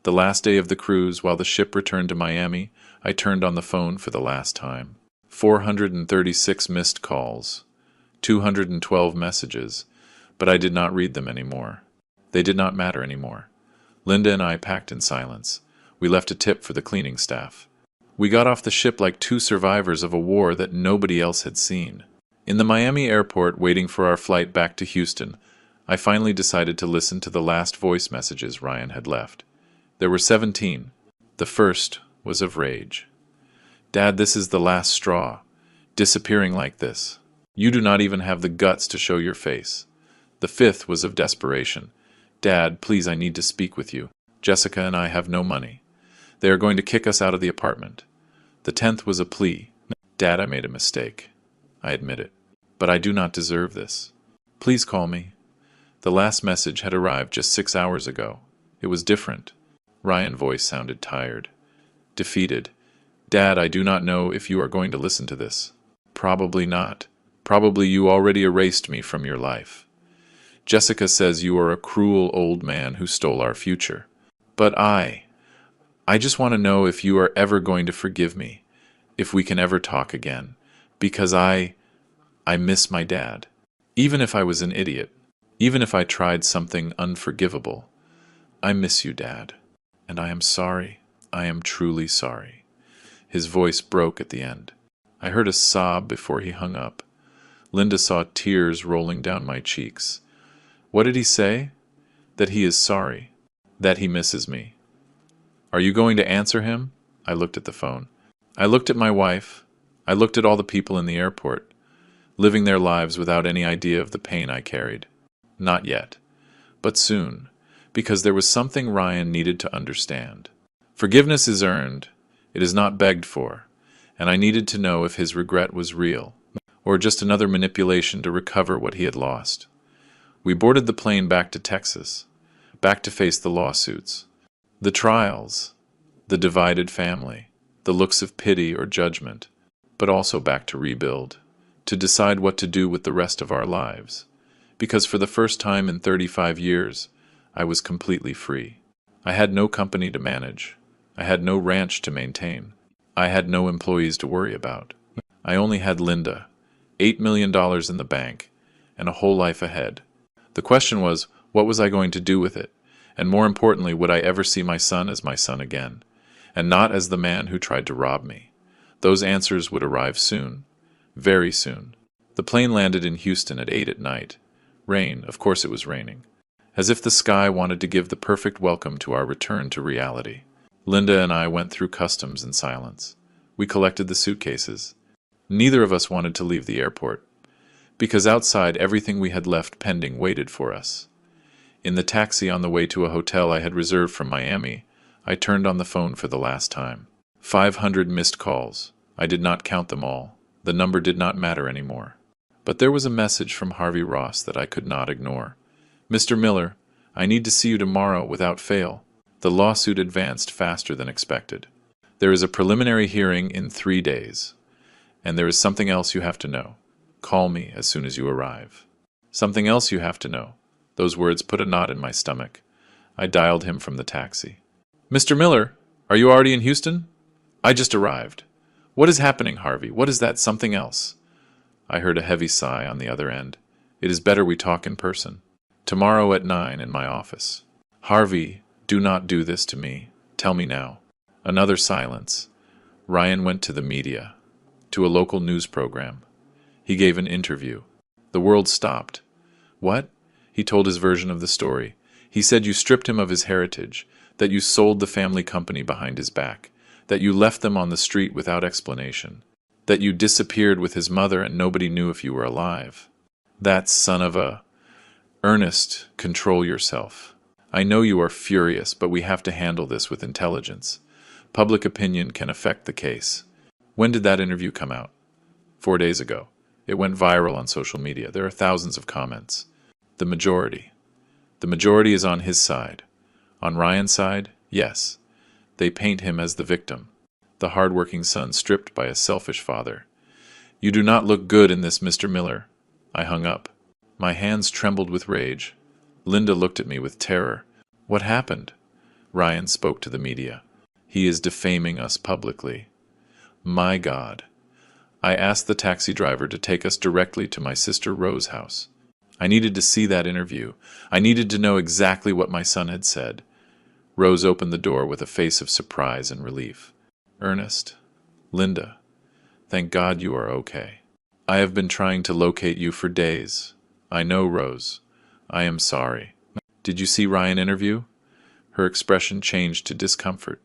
The last day of the cruise, while the ship returned to Miami, I turned on the phone for the last time. 436 missed calls, 212 messages, but I did not read them anymore. They did not matter anymore. Linda and I packed in silence. We left a tip for the cleaning staff. We got off the ship like two survivors of a war that nobody else had seen. In the Miami airport, waiting for our flight back to Houston, I finally decided to listen to the last voice messages Ryan had left. There were 17. The first was of rage. Dad, this is the last straw. Disappearing like this. You do not even have the guts to show your face. The fifth was of desperation. Dad, please, I need to speak with you. Jessica and I have no money. They are going to kick us out of the apartment. The 10th was a plea. Dad, I made a mistake. I admit it. But I do not deserve this. Please call me. The last message had arrived just 6 hours ago. It was different. Ryan's voice sounded tired. Defeated. Dad, I do not know if you are going to listen to this. Probably not. Probably you already erased me from your life. Jessica says you are a cruel old man who stole our future. But I just want to know if you are ever going to forgive me, if we can ever talk again, because I miss my dad. Even if I was an idiot, even if I tried something unforgivable, I miss you, Dad, and I am sorry. I am truly sorry. His voice broke at the end. I heard a sob before he hung up. Linda saw tears rolling down my cheeks. What did he say? That he is sorry. That he misses me. Are you going to answer him? I looked at the phone. I looked at my wife. I looked at all the people in the airport, living their lives without any idea of the pain I carried. Not yet, but soon, because there was something Ryan needed to understand. Forgiveness is earned, it is not begged for, and I needed to know if his regret was real, or just another manipulation to recover what he had lost. We boarded the plane back to Texas, back to face the lawsuits, the trials, the divided family, the looks of pity or judgment, but also back to rebuild, to decide what to do with the rest of our lives. Because for the first time in 35 years, I was completely free. I had no company to manage. I had no ranch to maintain. I had no employees to worry about. I only had Linda, $8 million in the bank, and a whole life ahead. The question was, what was I going to do with it? And more importantly, would I ever see my son as my son again, and not as the man who tried to rob me? Those answers would arrive soon, very soon. The plane landed in Houston at 8 at night. Rain, of course it was raining, as if the sky wanted to give the perfect welcome to our return to reality. Linda and I went through customs in silence. We collected the suitcases. Neither of us wanted to leave the airport, because outside everything we had left pending waited for us. In the taxi on the way to a hotel I had reserved from Miami, I turned on the phone for the last time. 500 missed calls. I did not count them all. The number did not matter anymore. But there was a message from Harvey Ross that I could not ignore. Mr. Miller, I need to see you tomorrow without fail. The lawsuit advanced faster than expected. There is a preliminary hearing in 3 days. And there is something else you have to know. Call me as soon as you arrive. Something else you have to know. Those words put a knot in my stomach. I dialed him from the taxi. Mr. Miller, are you already in Houston? I just arrived. What is happening, Harvey? What is that something else? I heard a heavy sigh on the other end. It is better we talk in person. Tomorrow at 9 in my office. Harvey, do not do this to me. Tell me now. Another silence. Ryan went to the media, to a local news program. He gave an interview. The world stopped. What? He told his version of the story. He said you stripped him of his heritage, that you sold the family company behind his back, that you left them on the street without explanation, that you disappeared with his mother and nobody knew if you were alive. That son of a... Ernest, control yourself. I know you are furious, but we have to handle this with intelligence. Public opinion can affect the case. When did that interview come out? 4 days ago. It went viral on social media. There are thousands of comments. The majority. The majority is on his side. On Ryan's side, yes. They paint him as the victim, the hard-working son stripped by a selfish father. You do not look good in this, Mr. Miller. I hung up. My hands trembled with rage. Linda looked at me with terror. What happened? Ryan spoke to the media. He is defaming us publicly. My God. I asked the taxi driver to take us directly to my sister Rose's house. I needed to see that interview. I needed to know exactly what my son had said. Rose opened the door with a face of surprise and relief. Ernest, Linda, thank God you are okay. I have been trying to locate you for days. I know, Rose. I am sorry. Did you see Ryan interview? Her expression changed to discomfort.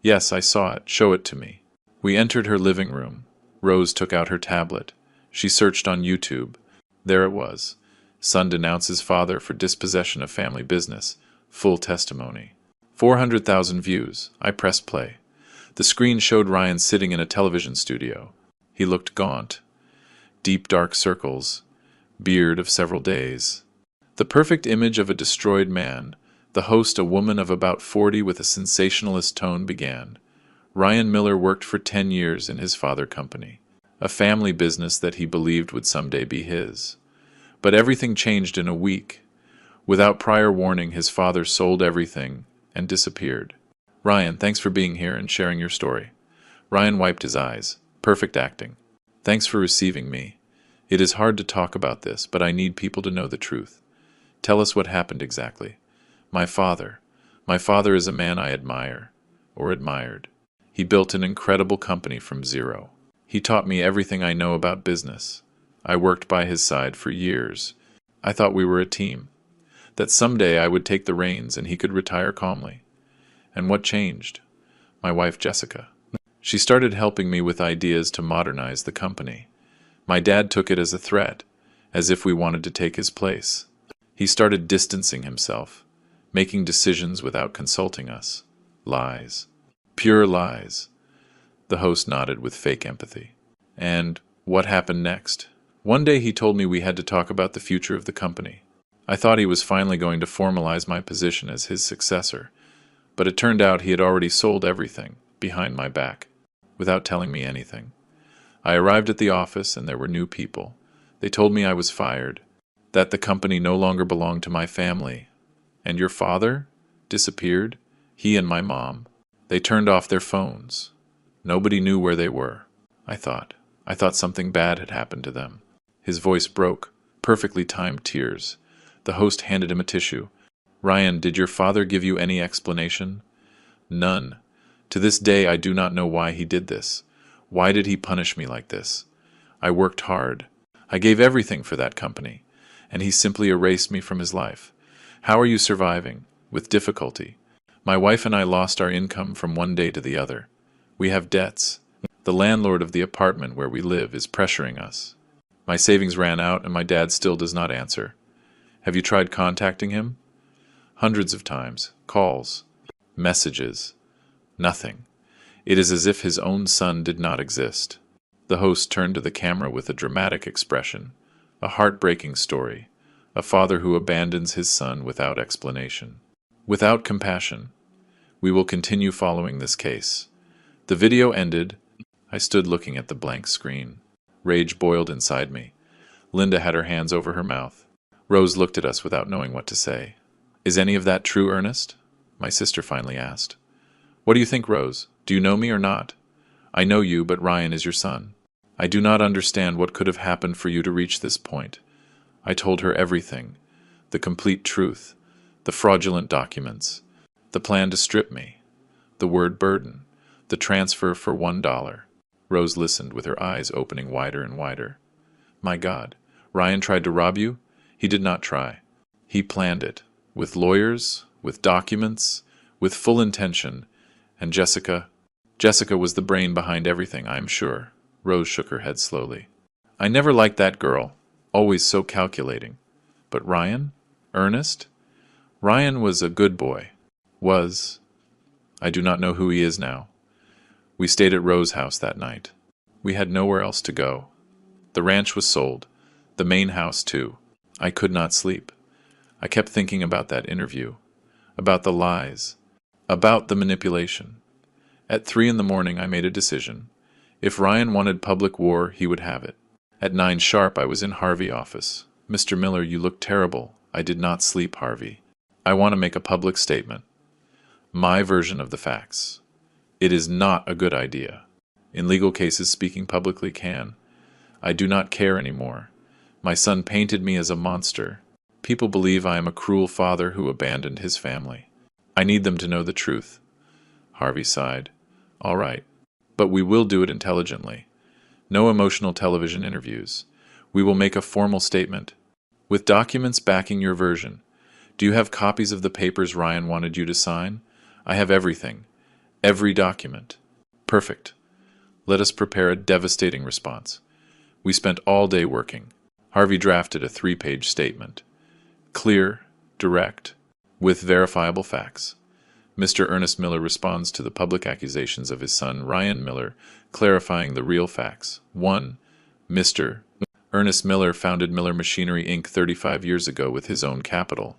Yes, I saw it. Show it to me. We entered her living room. Rose took out her tablet. She searched on YouTube. There it was. Son denounces father for dispossession of family business. Full testimony. 400,000 views. I pressed play. The screen showed Ryan sitting in a television studio. He looked gaunt. Deep dark circles. Beard of several days. The perfect image of a destroyed man. The host, a woman of about 40 with a sensationalist tone, began. Ryan Miller worked for 10 years in his father company, a family business that he believed would someday be his. But everything changed in a week. Without prior warning, his father sold everything and disappeared. Ryan, thanks for being here and sharing your story. Ryan wiped his eyes. Perfect acting. Thanks for receiving me. It is hard to talk about this, but I need people to know the truth. Tell us what happened exactly. My father is a man I admire, or admired. He built an incredible company from zero. He taught me everything I know about business. I worked by his side for years. I thought we were a team, that someday I would take the reins and he could retire calmly. And what changed? My wife Jessica. She started helping me with ideas to modernize the company. My dad took it as a threat, as if we wanted to take his place. He started distancing himself, making decisions without consulting us. Lies. Pure lies. The host nodded with fake empathy. And what happened next? One day he told me we had to talk about the future of the company. I thought he was finally going to formalize my position as his successor, but it turned out he had already sold everything, behind my back, without telling me anything. I arrived at the office and there were new people. They told me I was fired, that the company no longer belonged to my family. And your father? Disappeared? He and my mom. They turned off their phones. Nobody knew where they were. I thought something bad had happened to them. His voice broke, perfectly timed tears. The host handed him a tissue. Ryan, did your father give you any explanation? None. To this day I do not know why he did this. Why did he punish me like this? I worked hard. I gave everything for that company, and he simply erased me from his life. How are you surviving? With difficulty. My wife and I lost our income from one day to the other. We have debts. The landlord of the apartment where we live is pressuring us. My savings ran out and my dad still does not answer. Have you tried contacting him? Hundreds of times. Calls. Messages. Nothing. It is as if his own son did not exist. The host turned to the camera with a dramatic expression. A heartbreaking story. A father who abandons his son without explanation. Without compassion. We will continue following this case. The video ended. I stood looking at the blank screen. Rage boiled inside me. Linda had her hands over her mouth. Rose looked at us without knowing what to say. Is any of that true, Ernest? My sister finally asked. What do you think, Rose? Do you know me or not? I know you, but Ryan is your son. I do not understand what could have happened for you to reach this point. I told her everything. The complete truth. The fraudulent documents. The plan to strip me. The word burden. The transfer for $1. Rose listened with her eyes opening wider and wider. My God, Ryan tried to rob you? He did not try. He planned it. With lawyers, with documents, with full intention. And Jessica was the brain behind everything, I am sure. Rose shook her head slowly. I never liked that girl. Always so calculating. But Ryan? Ernest? Ryan was a good boy. Was. I do not know who he is now. We stayed at Rose's house that night. We had nowhere else to go. The ranch was sold. The main house, too. I could not sleep. I kept thinking about that interview. About the lies. About the manipulation. At 3 a.m, I made a decision. If Ryan wanted public war, he would have it. At 9 sharp, I was in Harvey's office. Mr. Miller, you look terrible. I did not sleep, Harvey. I want to make a public statement. My version of the facts. It is not a good idea. In legal cases, speaking publicly can. I do not care anymore. My son painted me as a monster. People believe I am a cruel father who abandoned his family. I need them to know the truth. Harvey sighed. All right. But we will do it intelligently. No emotional television interviews. We will make a formal statement. With documents backing your version. Do you have copies of the papers Ryan wanted you to sign? I have everything. Every document. Perfect. Let us prepare a devastating response. We spent all day working. Harvey drafted a 3-page statement. Clear, direct, with verifiable facts. Mr. Ernest Miller responds to the public accusations of his son Ryan Miller, clarifying the real facts. 1. Mr. Ernest Miller founded Miller Machinery, Inc. 35 years ago with his own capital.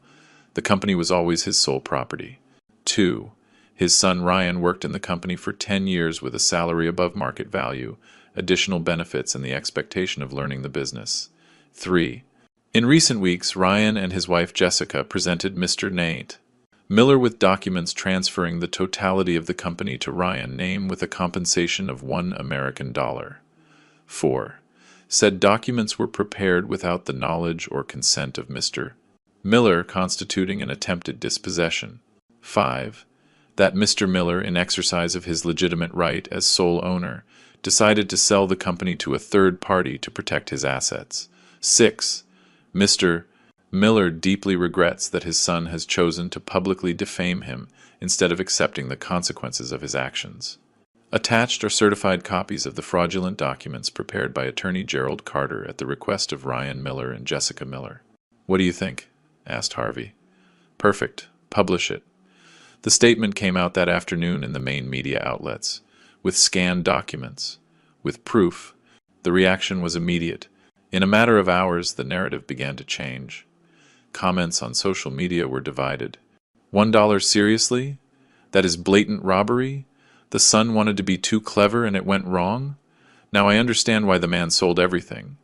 The company was always his sole property. 2. His son Ryan worked in the company for 10 years with a salary above market value, additional benefits, and the expectation of learning the business. 3. In recent weeks, Ryan and his wife Jessica presented Mr. Nate Miller with documents transferring the totality of the company to Ryan name with a compensation of $1 American. 4. Said documents were prepared without the knowledge or consent of Mr. Miller, constituting an attempted dispossession. 5. That Mr. Miller, in exercise of his legitimate right as sole owner, decided to sell the company to a third party to protect his assets. 6. Mr. Miller deeply regrets that his son has chosen to publicly defame him instead of accepting the consequences of his actions. Attached are certified copies of the fraudulent documents prepared by attorney Gerald Carter at the request of Ryan Miller and Jessica Miller. "What do you think?" asked Harvey. "Perfect. Publish it." The statement came out that afternoon in the main media outlets, with scanned documents, with proof. The reaction was immediate. In a matter of hours, the narrative began to change. Comments on social media were divided. $1 seriously? That is blatant robbery? The son wanted to be too clever and it went wrong? Now I understand why the man sold everything.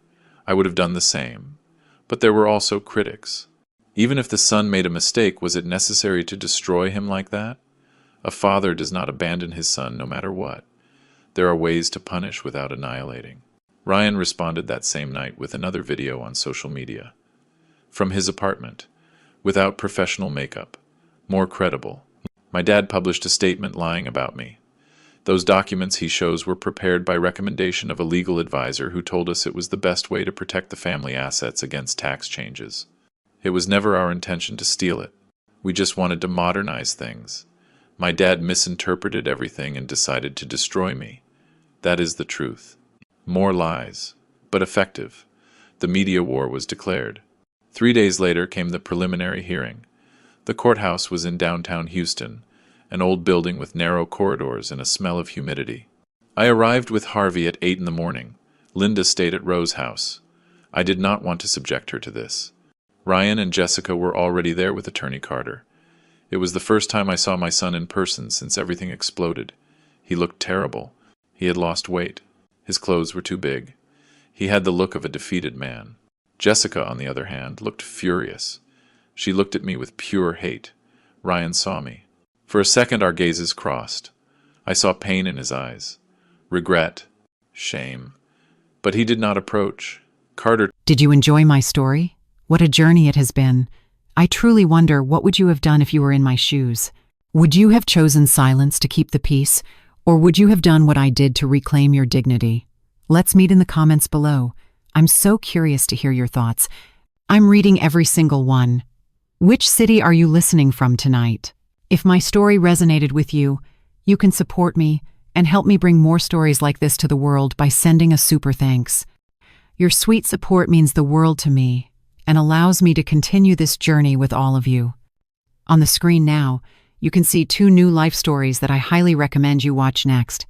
I would have done the same. But there were also critics. Even if the son made a mistake, was it necessary to destroy him like that? A father does not abandon his son no matter what. There are ways to punish without annihilating. Ryan responded that same night with another video on social media. From his apartment, without professional makeup, more credible. My dad published a statement lying about me. Those documents he shows were prepared by recommendation of a legal advisor who told us it was the best way to protect the family assets against tax changes. It was never our intention to steal it. We just wanted to modernize things. My dad misinterpreted everything and decided to destroy me. That is the truth. More lies, but effective. The media war was declared. 3 days later came the preliminary hearing. The courthouse was in downtown Houston, an old building with narrow corridors and a smell of humidity. I arrived with Harvey at 8 in the morning. Linda stayed at Rose's house. I did not want to subject her to this. Ryan and Jessica were already there with Attorney Carter. It was the first time I saw my son in person since everything exploded. He looked terrible. He had lost weight. His clothes were too big. He had the look of a defeated man. Jessica, on the other hand, looked furious. She looked at me with pure hate. Ryan saw me. For a second our gazes crossed. I saw pain in his eyes. Regret. Shame. But he did not approach. Carter. Did you enjoy my story? What a journey it has been. I truly wonder, what would you have done if you were in my shoes? Would you have chosen silence to keep the peace, or would you have done what I did to reclaim your dignity? Let's meet in the comments below. I'm so curious to hear your thoughts. I'm reading every single one. Which city are you listening from tonight? If my story resonated with you, you can support me and help me bring more stories like this to the world by sending a super thanks. Your sweet support means the world to me and allows me to continue this journey with all of you. On the screen now, you can see 2 new life stories that I highly recommend you watch next.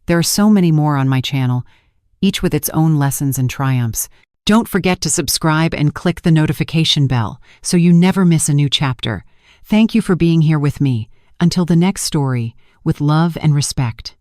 There are so many more on my channel, each with its own lessons and triumphs. Don't forget to subscribe and click the notification bell so you never miss a new chapter. Thank you for being here with me. Until the next story, with love and respect.